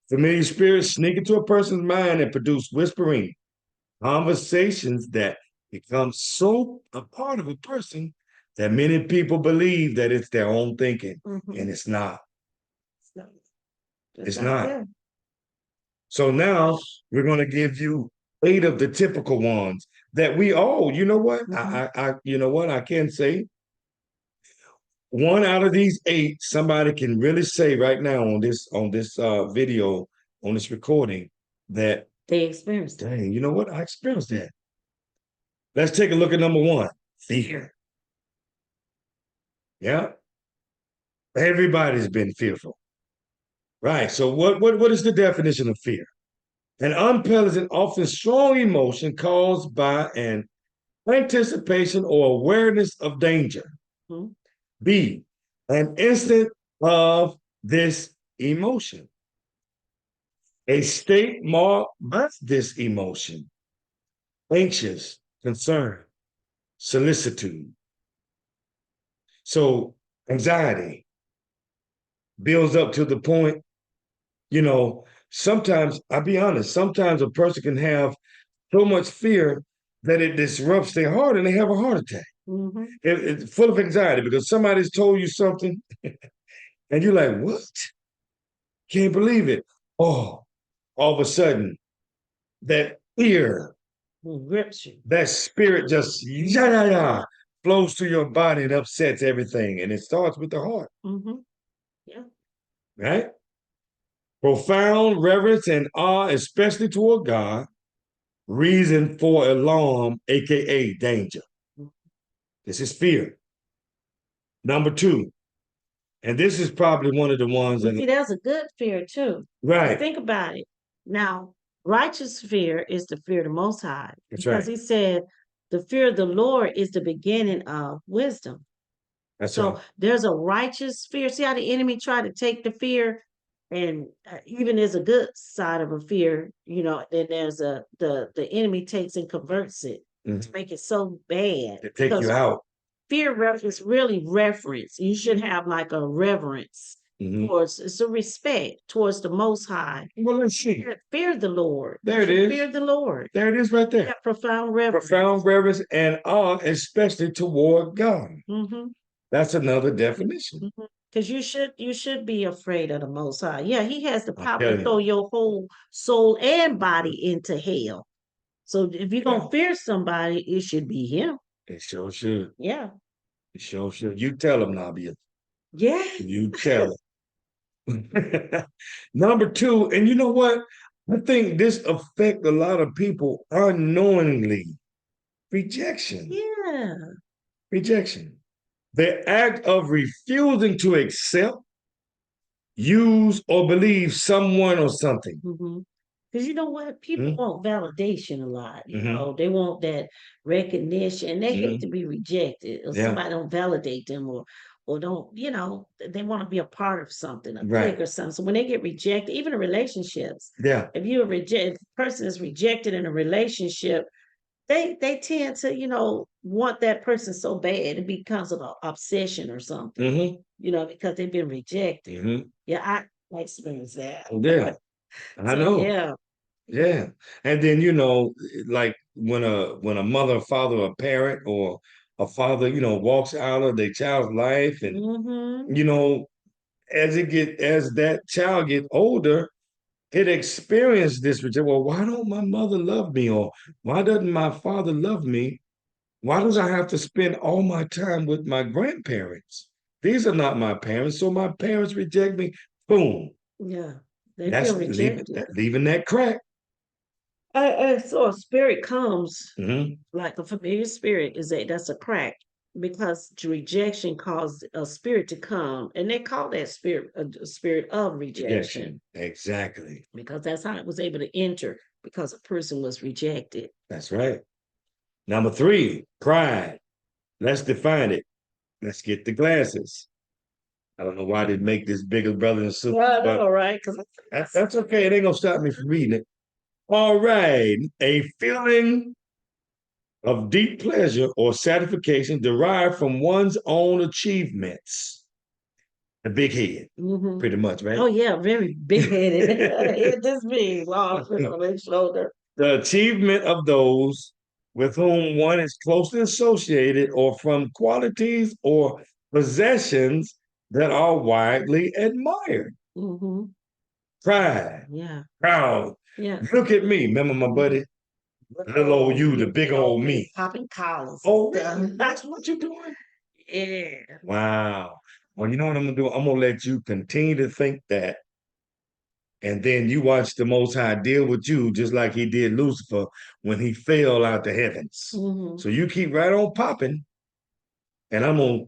Familiar spirits sneak into a person's mind and produce whispering conversations that become so a part of a person that many people believe that it's their own thinking, and it's not. It's not. There. So now we're going to give you 8 of the typical ones that we all, you know what? You know what? I can say 1 out of these 8, somebody can really say right now on this video, on this recording, that they experienced it. Dang, you know what? I experienced that. Let's take a look at number 1, fear. Yeah. Everybody's been fearful. Right. So what is the definition of fear? An unpleasant, often strong emotion caused by an anticipation or awareness of danger. Mm-hmm. B, an instant of this emotion. A state marked by this emotion. Anxious, concern, solicitude. So anxiety builds up to the point You know, sometimes, I'll be honest, sometimes a person can have so much fear that it disrupts their heart and they have a heart attack. Mm-hmm. It's full of anxiety because somebody's told you something and you're like, what? Can't believe it. Oh, all of a sudden, that fear, Grips you. that spirit just flows through your body and upsets everything. And it starts with the heart, Mm-hmm. Yeah. right? Profound reverence and awe, especially toward God, reason for alarm, aka danger. This is fear. Number two, and this is probably one of the ones Well, that, see, that's a good fear too. right? Think about it. Now, righteous fear is the fear of the Most High, That's because right. he said the fear of the Lord is the beginning of wisdom. That's So right. there's a righteous fear. See how the enemy tried to take the fear, and even there's a good side of a fear, then there's the enemy takes and converts it to make it so bad. To take Because you out. fear is really reverence. You should have like a reverence Mhm. towards, it's a respect towards the Most High. Well, let's see. Fear the Lord. There it is. Fear the Lord. There it is right there. Yeah, profound reverence. Profound reverence and awe, especially toward God. Mm-hmm. That's another definition. Because you should be afraid of the Most High. Yeah, he has the power telling to you. throw your whole soul and body into hell. So if you're gonna fear somebody, it should be him. It sure should. Yeah. It sure should. You tell him, Nabia. Yeah. You tell him. Number two, and you know what? I think this affects a lot of people unknowingly. Rejection. Yeah. Rejection. The act of refusing to accept, use, or believe someone or something. Because you know what? People want validation a lot. Mhm. They want that recognition. They hate to be rejected, or Yeah. somebody don't validate them, or don't, they want to be a part of something, a Right. clique or something. So when they get rejected, even in relationships, Yeah. if a person is rejected in a relationship, they tend to, want that person so bad it becomes an obsession or something, because they've been rejected. Yeah, I experienced that. Yeah. I So know. yeah. Yeah. And then, like when a mother, father, a parent, or a father, walks out of their child's life, and Mm-hmm. as that child get older, it experienced this rejection. Well, why don't my mother love me? Or why doesn't my father love me? Why does I have to spend all my time with my grandparents? These are not my parents, so my parents reject me. Boom. Yeah. They That's feel rejected. leaving that crack. So a spirit comes, Mm-hmm. like a familiar spirit, that's a crack, because rejection caused a spirit to come, and they call that spirit a spirit of rejection, Exactly. because that's how it was able to enter, because a person was rejected. That's right. Number three, pride. Let's define it. Let's get the glasses. I don't know why they make this bigger brother and sister, Well, but all right, because that's okay. It ain't gonna stop me from reading it. All right. A feeling of deep pleasure or satisfaction derived from one's own achievements. A big head, pretty much, right? Oh yeah, very big headed. It just big, long on his shoulder. The achievement of those with whom one is closely associated, or from qualities or possessions that are widely admired. Pride, Yeah. proud. Yeah. Look at me. Remember my buddy? Little old you, the big old me. Popping collars. Oh, that's what you're doing? Yeah. Wow. Well, you know what I'm gonna do? I'm gonna let you continue to think that, and then you watch the Most High deal with you just like he did Lucifer when he fell out the heavens. So you keep right on popping, and I'm gonna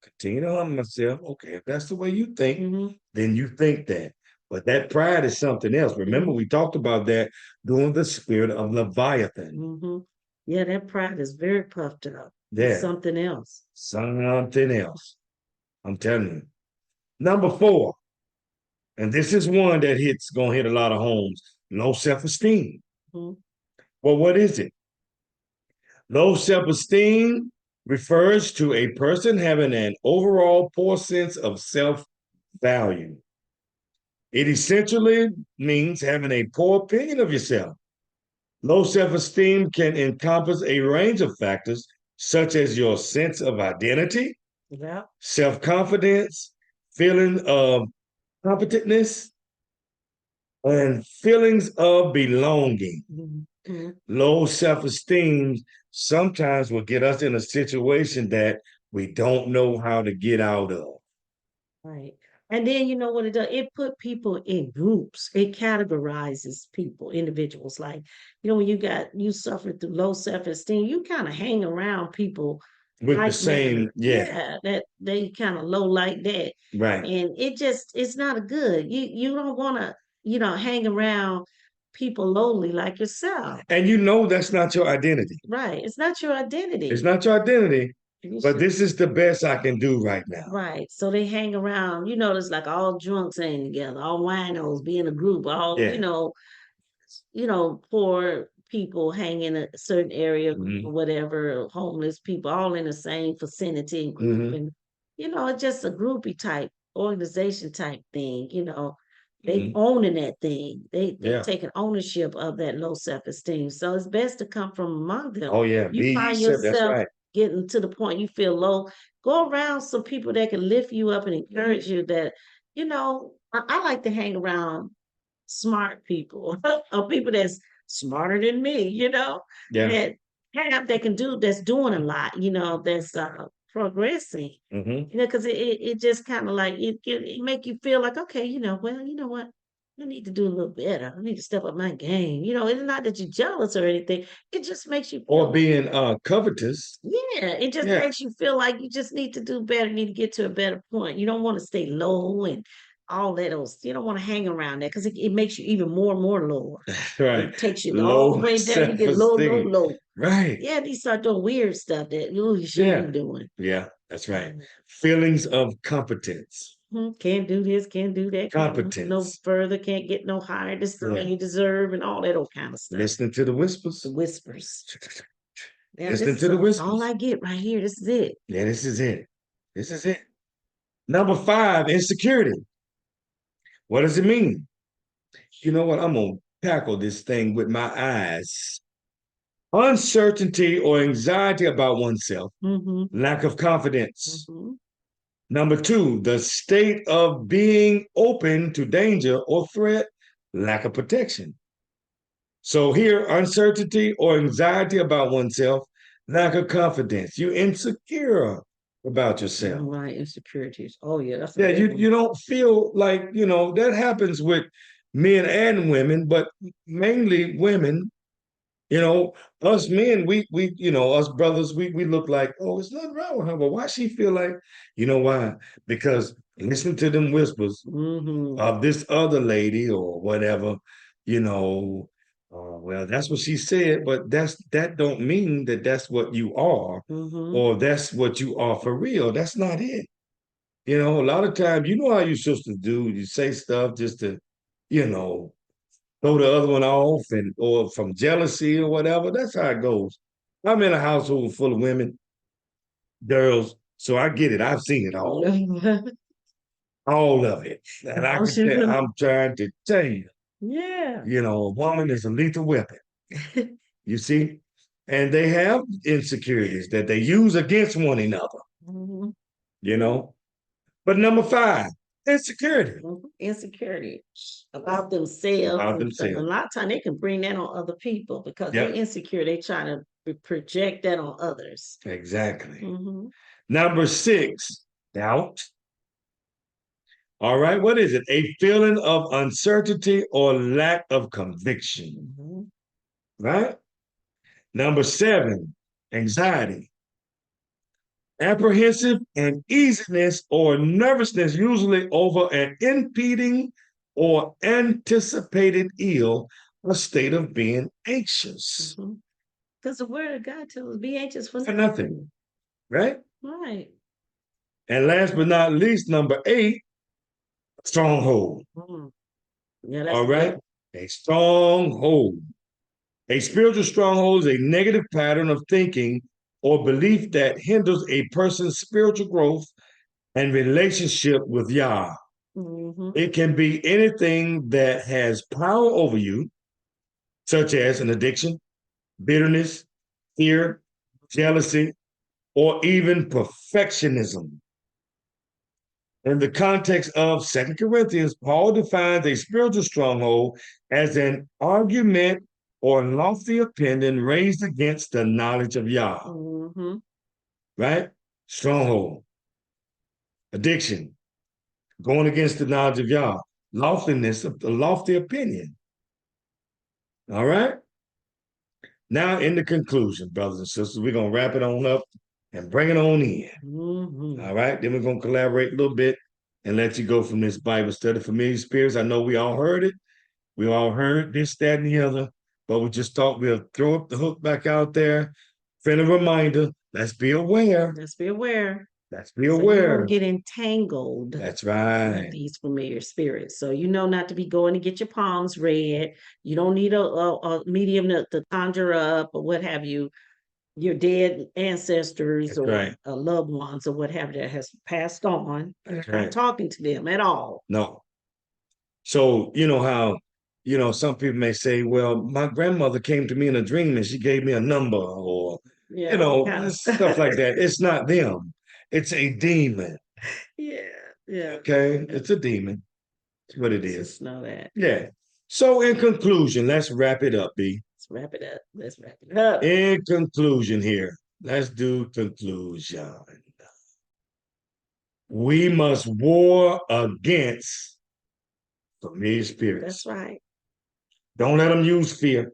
continue to hum myself. Okay, if that's the way you think, then you think that. But that pride is something else. Remember, we talked about that during the spirit of Leviathan. Yeah, that pride is very puffed up. Yeah. It's something else. Something else. I'm telling you. Number four, and this is one that gonna hit a lot of homes: low self-esteem. Well, what is it? Low self-esteem refers to a person having an overall poor sense of self-value. It essentially means having a poor opinion of yourself. Low self-esteem can encompass a range of factors, such as your sense of identity, Yeah. self-confidence, feeling of competentness, and feelings of belonging. Mhm. Low self-esteem sometimes will get us in a situation that we don't know how to get out of. Right. And then you know what it does? It put people in groups. It categorizes people, individuals. Like, when you suffer through low self-esteem, you kind of hang around people With the like same, minded. Yeah, that they kind of low like that. right. And it's not a good. You don't want to, hang around people lowly like yourself. And that's not your identity. Right. It's not your identity. It's not your identity, You but should- this is the best I can do right now. Right. So they hang around, there's like all drunks hanging together, all winos be in a group, all, Yeah. poor people hang in a certain area Mhm. or whatever, homeless people, all in the same vicinity and group. Mhm. And, it's just a groupie type, organization type thing, they Mhm. owning that thing. They Yeah. taking ownership of that low self-esteem. So it's best to come from among them. Oh yeah, You be find yourself. That's yourself right. getting to the point you feel low, go around some people that can lift you up and encourage you that, I like to hang around smart people or people that's smarter than me, Yeah. that can do, that's doing a lot, that's progressing, Hmm. because it just kind of like it make you feel like, okay, well, you know what? I need to do a little better. I need to step up my game. It's not that you're jealous or anything. It just makes you Or feel, being covetous. yeah, it just Yeah. makes you feel like you just need to do better, need to get to a better point. You don't want to stay low and all that else. You don't want to hang around that because it makes you even more and more lower. Right. It takes you all the Low way down. You get low, low, self-esteem. low. Right. Yeah, you start doing weird stuff that you shouldn't be doing. Yeah, that's right. Feelings of competence. Can't do this, can't do that, can't move no Competence. further, can't get no higher. This is all Yeah. you deserve, and all that old kind of stuff. Listening to the whispers. The whispers. Yeah, Listening this to the is all whispers. I get right here. This is it. Yeah, this is it. This is it. Number 5, insecurity. What does it mean? You know what? I'm gonna tackle this thing with my eyes. Uncertainty or anxiety about oneself, Mm-hmm. lack of confidence. Mm-hmm. Number 2, the state of being open to danger or threat, lack of protection. So here, uncertainty or anxiety about oneself, lack of confidence. You're insecure about yourself. Right, insecurities. Oh yeah, that's a Yeah, big one. you don't feel like, that happens with men and women, but mainly women. Us men, we us brothers, we look like, oh, there's nothing wrong with her. But why she feel like, why? Because listen to them whispers Mm-hmm. of this other lady or whatever, well, that's what she said, but that don't mean that that's what you are, Mm-hmm. or that's what you are for real. That's not it. A lot of times, how you sisters do, you say stuff just to, throw the other one off or from jealousy or whatever. That's how it goes. I'm in a household full of women, girls, so I get it. I've seen it all of it. And I'm trying to tell you, Yeah. a woman is a lethal weapon. You see? And they have insecurities that they use against one another, Mhm. But number 5, insecurity. Insecurity about themselves. About And stuff. themselves. A lot of time they can bring that on other people because Yep. they're insecure. They try to project that on others. Exactly. Mm-hmm. Number 6, doubt. All right, what is it? A feeling of uncertainty or lack of conviction, Mm-hmm. right? Number 7, anxiety. Apprehensive and easiness or nervousness, usually over an impending or anticipated ill, a state of being anxious. Because the word of God tells us, be anxious for For nothing, right? Right. And last but not least, number 8, stronghold. Yeah, that's All right? A stronghold. A spiritual stronghold is a negative pattern of thinking or belief that hinders a person's spiritual growth and relationship with Yah. Mhm. It can be anything that has power over you, such as an addiction, bitterness, fear, jealousy, or even perfectionism. In the context of 2 Corinthians, Paul defines a spiritual stronghold as an argument or lofty opinion raised against the knowledge of Yah. Mhm. Right? Stronghold, addiction, going against the knowledge of Yah, loftiness, a lofty opinion. All right? Now, in the conclusion, brothers and sisters, we're going to wrap it on up and bring it on in. Mhm. All right? Then we're going to collaborate a little bit and let you go from this Bible study. Familiar spirits, I know we all heard it. We all heard this, that, and the other, but we just thought we'll throw up the hook back out there. Friendly reminder, let's be aware. Let's be aware. Let's be So you aware. don't get entangled That's with right. these familiar spirits. So you know not to be going to get your palms read. You don't need a medium to conjure up or what have you, your dead ancestors That's or right. loved ones or what have you that has passed on. That's You're not right. talking to them at all. No. So you know how, some people may say, well, my grandmother came to me in a dream and she gave me a number, or Yeah, all kind of stuff like that. It's not them. It's a demon. Yeah, yeah. Okay. It's a demon. That's what it is. Just know that. Yeah. So in conclusion, let's wrap it up, B. Let's wrap it up. Let's wrap it up. In conclusion here, let's do conclusion. We must war against familiar spirits. That's right. Don't let them use fear.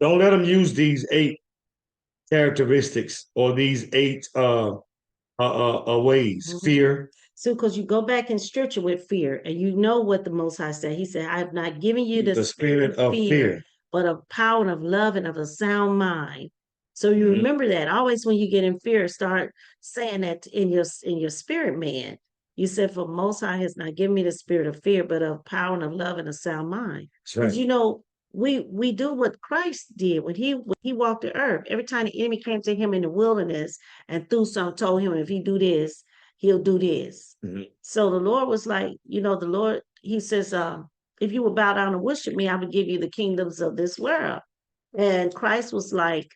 Don't let them use these 8 characteristics or these 8 ways. Mhm. Fear. So, because you go back in scripture with fear, and you know what the Most High said. He said, I have not given you the spirit of fear. but of power and of love and of a sound mind. So you Mhm. remember that. Always when you get in fear, start saying that in your spirit, man. You said, for Most High has not given me the spirit of fear, but of power and of love and a sound mind. That's Because right. we do what Christ did when he walked the earth. Every time the enemy came to him in the wilderness and threw something, told him, if he do this, he'll do this. Mhm. So the Lord was like, the Lord, he says, if you will bow down and worship me, I will give you the kingdoms of this world. And Christ was like,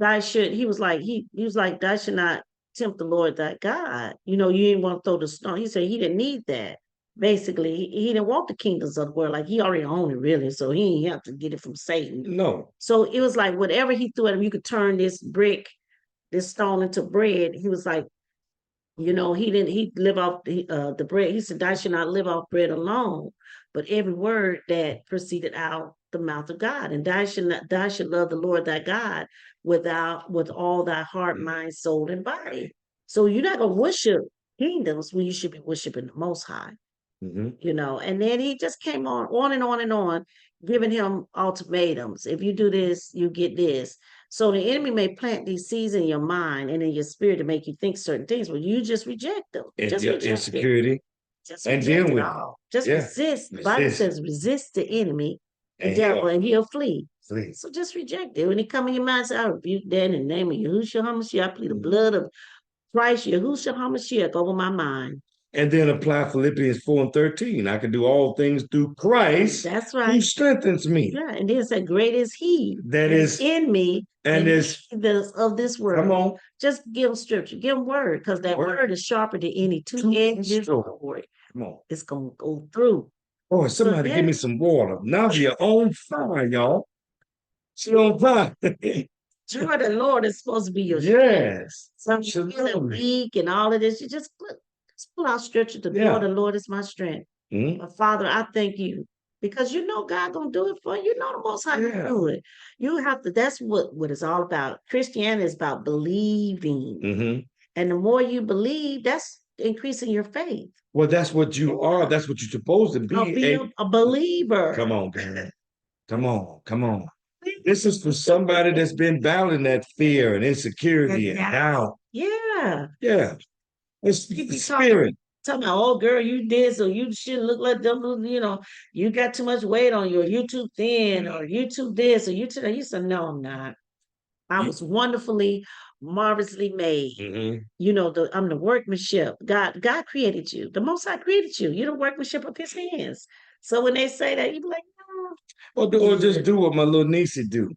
he was like, thou should not tempt the Lord thy God. You didn't want to throw the stone. He said he didn't need that. Basically, he didn't want the kingdoms of the world. Like, he already owned it, really. So he didn't have to get it from Satan. No. So it was like, whatever he threw at him, you could turn this stone into bread. He was like, he live off the bread. He said, thou should not live off bread alone, but every word that proceeded out the mouth of God. And thou should love the Lord thy God with all thy heart, mind, soul, and body. So you're not gonna worship kingdoms when you should be worshiping the Most High. Mhm. And then he just came on and on and on, giving him ultimatums. If you do this, you get this. So the enemy may plant these seeds in your mind and in your spirit to make you think certain things, but you just reject them. Just reject it. Insecurity. Just And reject deal it with it. all. Just Yeah. resist. The Bible Resist. says, resist the enemy, the And devil, and he'll flee. flee. So just reject it. When it come in your mind, say, I rebuke that in the name of Yahushua HaMashiach. I plead the blood of Christ, Yahushua HaMashiach, over my mind. And then apply Philippians 4:13. I can do all things through Christ That's who right. strengthens me. Yeah, and then say, great is he That is in me and is of this world. come on. Just give them scripture, give them word, because that word is sharper than any two-edged sword. Come on. It's gonna go through. Oh, somebody give me some water. Now you're on fire, y'all. She on fire. Joy the Lord is supposed to be your strength. Yes. So you're feeling weak and all of this. You just pull out scripture. The joy of the Lord is my strength. Mhm. But Father, I thank you. Because God gonna do it for you. You know the Most High can do it. You have to, that's what it's all about. Christianity is about believing. Mhm. And the more you believe, that's increasing your faith. Well, that's what you are. That's what you're supposed to be. Be a believer. Come on, girl. Come on. Come on. This is for somebody that's been battling that fear and insecurity and doubt. Yeah. Yeah. It's You the be spirit. talking about, oh girl, you did so you shouldn't look like them, you got too much weight on you, or you too thin, or you too this, or you too that. You said, no, I'm not. I was wonderfully, marvelously made. Mhm. You know, I'm the workmanship. God created you. The Most High created you. You're the workmanship of His hands. So when they say that, you be like, Or just do what my little niece do.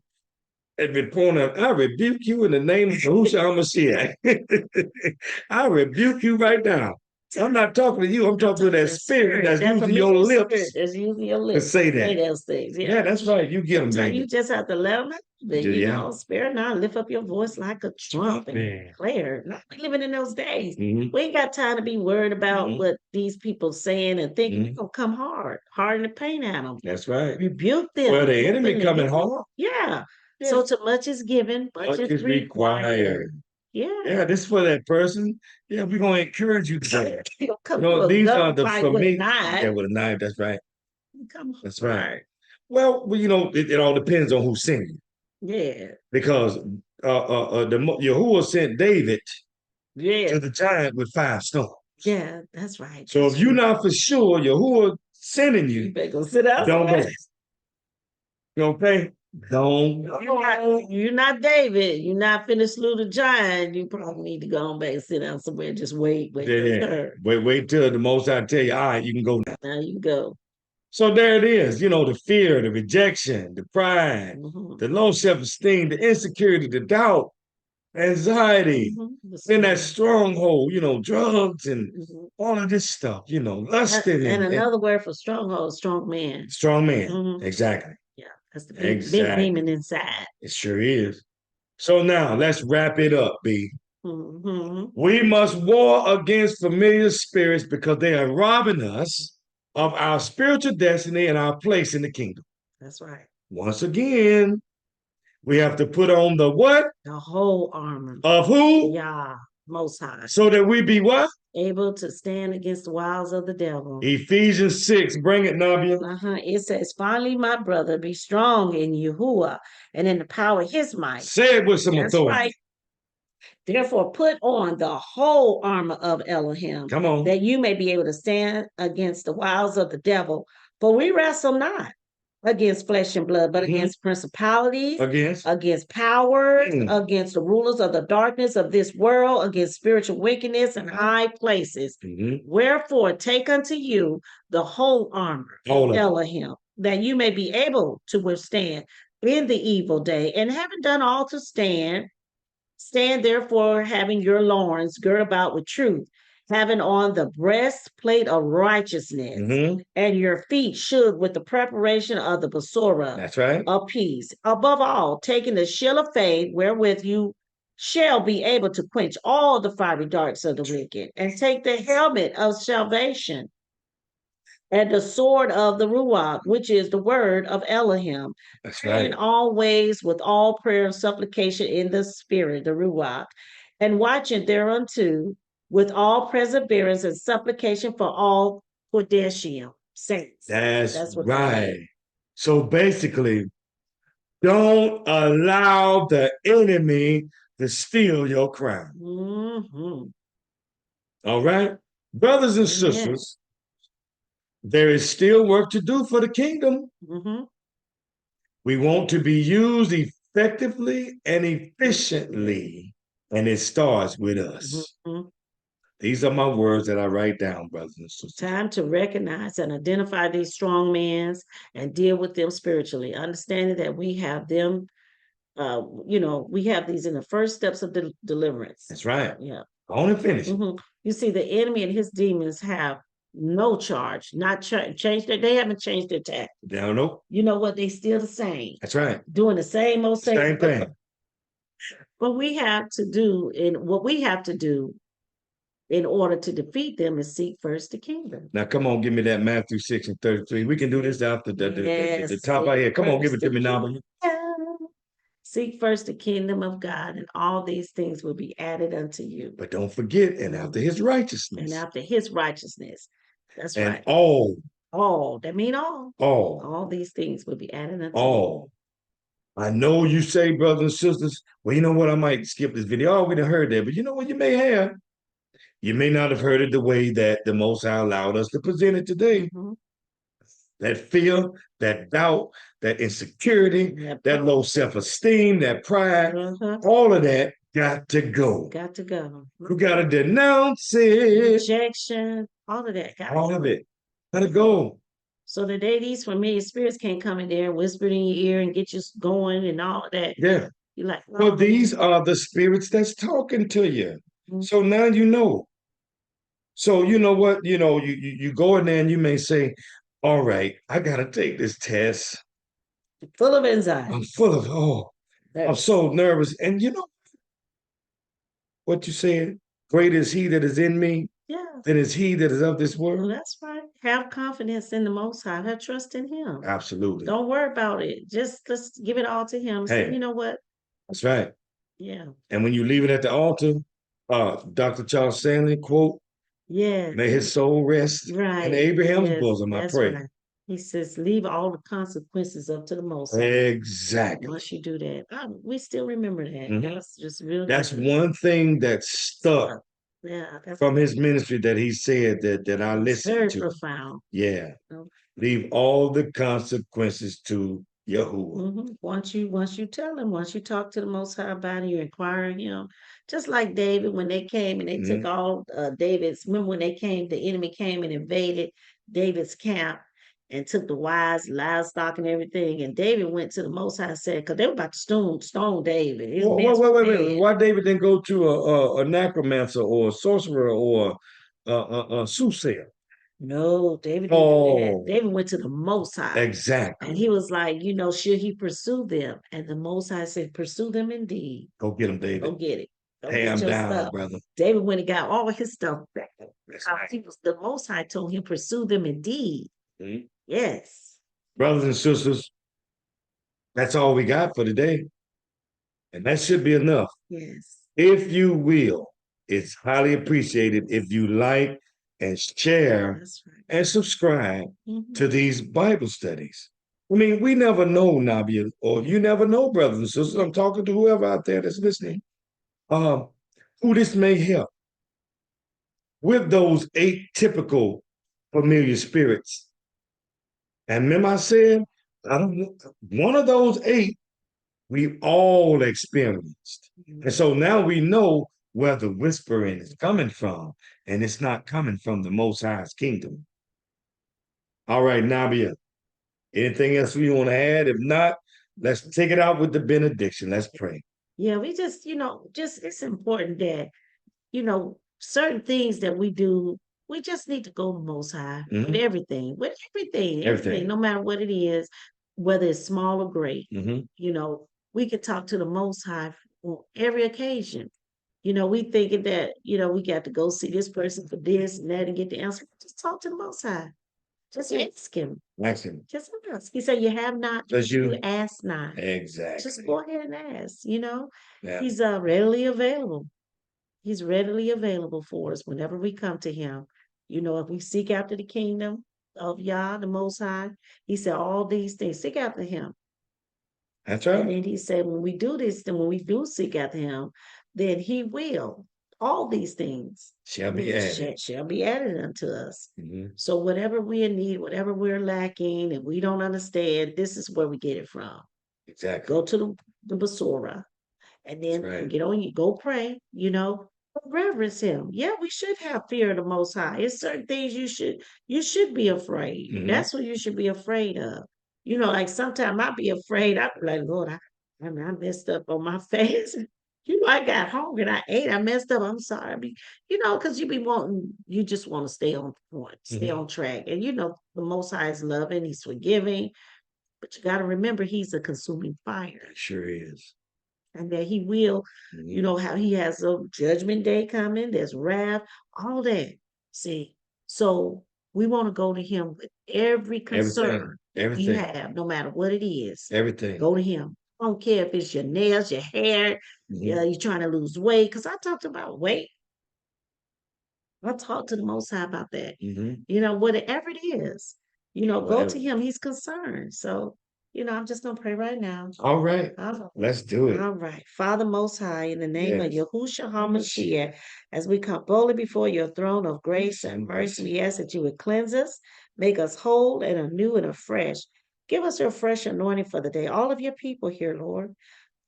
At the point of, I rebuke you in the name of Yahushua HaMashiach. I rebuke you right now. I'm not talking to you. I'm talking to that spirit that's using your lips That's using your to lips say say that. those things. Yeah, that's right. You get them, Sometimes you baby. just have to let them out. You Yeah. know, spirit now, lift up your voice like a trump and Man. declare. Not we living in those days. Mhm. We ain't got time to be worried about Mhm. what these people saying and thinking Mhm. it's gonna come hard in the pain at them. That's right. Rebuke them. Well, the enemy openly. coming hard. Yeah. Yeah. So to much is given, much is required. Yeah. Yeah, this is for that person. Yeah, we're gonna encourage you today. You'll come You know, to a these are the gunfight with a familiar. knife. Yeah, with a knife. That's right. Come That's hard. right. Well, you know, it all depends on who's sending you. Yeah. Because Yahuwah sent David Yeah. to the giant with 5 stones. Yeah, that's right. So That's if you're true. not for sure Yahuwah sending You you, better go sit down don't somewhere. go. Okay? Don't You're not David. You're not finna slew the giant. You probably need to go on back and sit down somewhere and just wait for your Yeah. turn. Wait till the Most High tell you, all right, you can go now. Now you go. So there it is, you know, the fear, the rejection, the pride, Mhm. the low self-esteem, the insecurity, the doubt, anxiety, Mhm. then that stronghold, you know, drugs and Mhm. all of this stuff, you know, lusting And and another word for stronghold, strong man. strong man. Mhm. Exactly. Yeah, that's the big Exactly. demon inside. It sure is. So now let's wrap it up, B. Mhm. We must war against familiar spirits because they are robbing us of our spiritual destiny and our place in the kingdom. That's right. Once again, we have to put on the what? The whole armor. Of who? Yeah, Most High. So that we be what? Able to stand against the wiles of the devil. Ephesians 6. Bring it, Nabia. It says, finally, my brother, be strong in Yahuwah and in the power of his might. Say it with some That's authority. right. Therefore, put on the whole armor of Elohim, Come on. that you may be able to stand against the wiles of the devil. For we wrestle not against flesh and blood, but against principalities, against powers, against the rulers of the darkness of this world, against spiritual wickedness in high places. Wherefore, take unto you the whole armor of Elohim, that you may be able to withstand in the evil day, and having done all to stand, stand therefore, having your loins girt about with truth, having on the breastplate of righteousness, and your feet shod with the preparation of the Basora. That's right. Of peace. Above all, taking the shield of faith, wherewith you shall be able to quench all the fiery darts of the wicked, and take the helmet of salvation and the sword of the Ruach, which is the word of Elohim. That's right. And always with all prayer and supplication in the spirit, the Ruach, and watching thereunto with all perseverance and supplication for all Kodeshim saints. That's what right. So basically, don't allow the enemy to steal your crown. All right? Brothers and sisters, there is still work to do for the kingdom. We want to be used effectively and efficiently, and it starts with us. These are my words that I write down, brothers and sisters. Time to recognize and identify these strong men and deal with them spiritually, understanding that we have them, we have these in the first steps of deliverance. That's right. Yeah. On and finish. You see, the enemy and his demons have no charge, not changed they haven't changed their tack. They don't know. You know what? They still the same. That's right. Doing the same old same thing. What we have to do in order to defeat them is seek first the kingdom. Now, come on, give me that Matthew 6:33. We can do this after the top right here. Come on, give it to me now. Seek first the kingdom of God, and all these things will be added unto you. But don't forget, and after his righteousness. And after his righteousness. That's and right. All. That mean all. All these things will be added unto you. I know you say, brothers and sisters, well, you know what? I might skip this video. Oh, we done heard that. But you know what? You may have. You may not have heard it the way that the Most High allowed us to present it today. That fear, that doubt, that insecurity, that low self-esteem, that pride, all of that got to go. Got to go. You gotta denounce it. Rejection, all of that. All of it. Gotta go. So the day these familiar spirits can't come in there and whisper in your ear and get you going and all of that. Yeah. You're like, Well, oh, these are the spirits that's talking to you. Mhm. So now you know. So you know what? You go in there and you may say, all right, I gotta take this test. full of anxiety. I'm full of I'm so nervous. And you know what you said? Great is he that is in me Yeah. than is he that is of this Well, world. that's right. Have confidence in the Most High. Have trust in Him. Absolutely. Don't worry about it. Just let's give it all to Him. Say, Hey. you know what? That's right. Yeah. And when you leave it at the altar, Dr. Charles Stanley quote, Yeah. may his soul rest Right. in Abraham's Yes, bosom, I that's pray. right. He says, leave all the consequences up to the Most High. Exactly. Once you do that, we still remember that. Mhm. That's just really That's good. one thing that stuck Yeah, that's from his ministry that he said that I it's listened very to. profound. Yeah. Oh. Leave all the consequences to Yahuwah. Once you tell him, once you talk to the Most High about it, you inquire in him. Just like David, when they came and they took all David's. Remember when they came, the enemy came and invaded David's camp and took the wives, livestock, and everything. And David went to the Most High and said, because they were about to stone David. His men Wait. Why David didn't go to a necromancer or a sorcerer or a soothsayer? No, David didn't do that. Oh, David went to the Most High. And exactly. he was like, should he pursue them? And the Most High said, pursue them indeed. Go get him, Go David. get it. Go Hey, get I'm your down, stuff. brother. David went and got all his stuff back. That's right. The Most High told him, pursue them indeed. Mhm. Yes. Brothers and sisters, that's all we got for today. And that should be enough. Yes. If you will, it's highly appreciated if you like and share That's right. and subscribe Mhm. to these Bible studies. I mean, we never know, Nabia, or you never know, brothers and sisters. I'm talking to whoever out there that's listening, who this may help with those 8 typical familiar spirits. And remember I said, one of those 8 we all experienced. And so now we know where the whispering is coming from, and it's not coming from the Most High's kingdom. All right, Nabia, anything else we want to add? If not, let's take it out with the benediction. Let's pray. Yeah, we just, it's important that, certain things that we do, we just need to go to Most High with everything, no matter what it is, whether it's small or great. We can talk to the Most High on every occasion. We thinking that, we got to go see this person for this and that and get the answer. Just talk to the Most High. Just ask him. Ask him. Just ask. He said, you have not, Does you ask not. Exactly. Just go ahead and ask, Yeah. He's readily available. He's readily available for us whenever we come to him. If we seek after the kingdom of Yah, the Most High, he said all these things, seek after him. That's And right. then he said, when we do this, then when we do seek after him, then he will. All these things Shall be added. shall be added unto us. Mhm. So whatever we in need, whatever we're lacking, and we don't understand, this is where we get it from. Exactly. Go to the Basura, and then right. get on you, go pray, reverence him. Yeah, we should have fear of the Most High. It's certain things you should be afraid. Mhm. That's what you should be afraid of. Like sometimes I'd be afraid. I'd be like, Lord, I messed up on my face. I got hungry and I ate. I messed up. I'm sorry. Because you just want to stay on point, stay on track. And the Most High is loving, he's forgiving. But you got to remember, he's a consuming fire. It sure is. And that he will, how he has a judgment day coming, there's wrath, all that. See, so we want to go to him with every concern Everything. you have, no matter what it is. Everything. Go to him. I don't care if it's your nails, your hair, you're trying to lose weight, because I talked about weight. I talked to the Most High about that. Whatever it is, go to him. He's concerned. So, I'm just going to pray right now. All right. Let's do it. All right. Father Most High, in the name of Yes. Yahushua HaMashiach, as we come boldly before your throne of grace and mercy, we ask that you would cleanse us, make us whole and anew and afresh. Give us your fresh anointing for the day. All of your people here, Lord.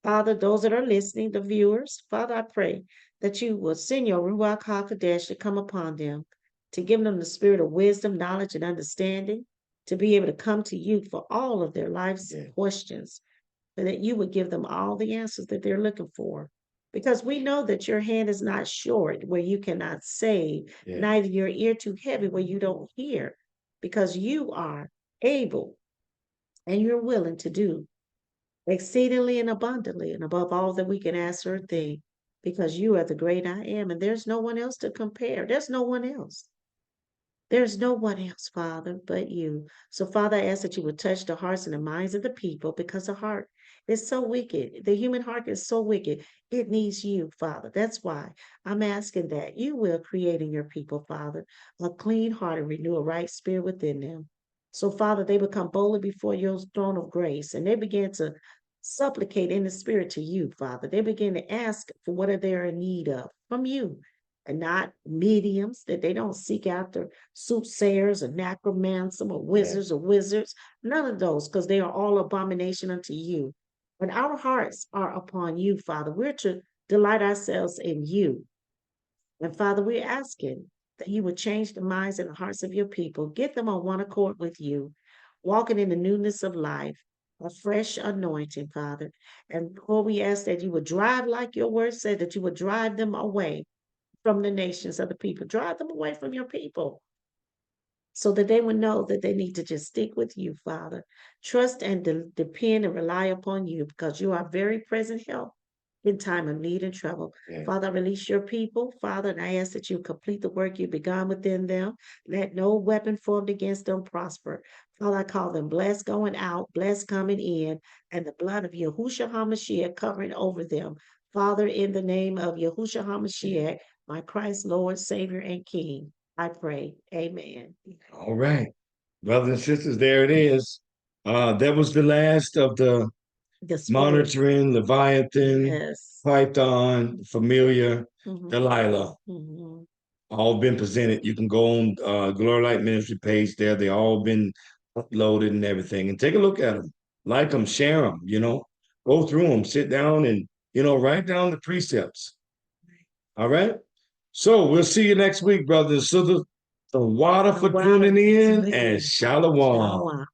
Father, those that are listening, the viewers, Father, I pray that you will send your Ruach HaKodesh to come upon them, to give them the spirit of wisdom, knowledge, and understanding, to be able to come to you for all of their life's Yeah. questions, and that you would give them all the answers that they're looking for. Because we know that your hand is not short where you cannot save, Yeah. neither your ear too heavy where you don't hear, because you are able and you're willing to do exceedingly and abundantly and above all that we can ask or think, because you are the great I am, and there's no one else to compare. There's no one else. There's no one else, Father, but you. So, Father, I ask that you would touch the hearts and the minds of the people, because the heart is so wicked. The human heart is so wicked. It needs you, Father. That's why I'm asking that you will create in your people, Father, a clean heart and renew a right spirit within them. So, Father, they become boldly before your throne of grace, and they begin to supplicate in the spirit to you, Father. They begin to ask for what are they in need of from you, and not mediums, that they don't seek after soothsayers or necromancer or wizards. None of those, because they are all abomination unto you. But our hearts are upon you, Father. We're to delight ourselves in you. And Father, we're asking that you would change the minds and the hearts of your people, get them on one accord with you, walking in the newness of life, a fresh anointing, Father. And Lord, we ask that you would drive, like your word said, that you would drive them away from the nations of the people. Drive them away from your people, so that they would know that they need to just stick with you, Father. Trust and depend and rely upon you, because you are very present help in time of need and trouble. Yeah. Father, I release your people, Father, and I ask that you complete the work you begun within them. Let no weapon formed against them prosper. Father, I call them blessed going out, blessed coming in, and the blood of Yahushua HaMashiach covering over them. Father, in the name of Yahushua HaMashiach, my Christ, Lord, Savior, and King, I pray. Amen. All right. Brothers and sisters, there it is. That was the last of the The story. monitoring, Leviathan, Yes. Python, Familiar, Mhm. Delilah, Mhm. all been presented. You can go on Glory Light Ministry page there. They all been uploaded and everything. And take a look at them. Like them, share them, go through them, sit down and, write down the precepts. All right. So we'll see you next week, brothers and sisters. The water for tuning in, and shalom. Shalom.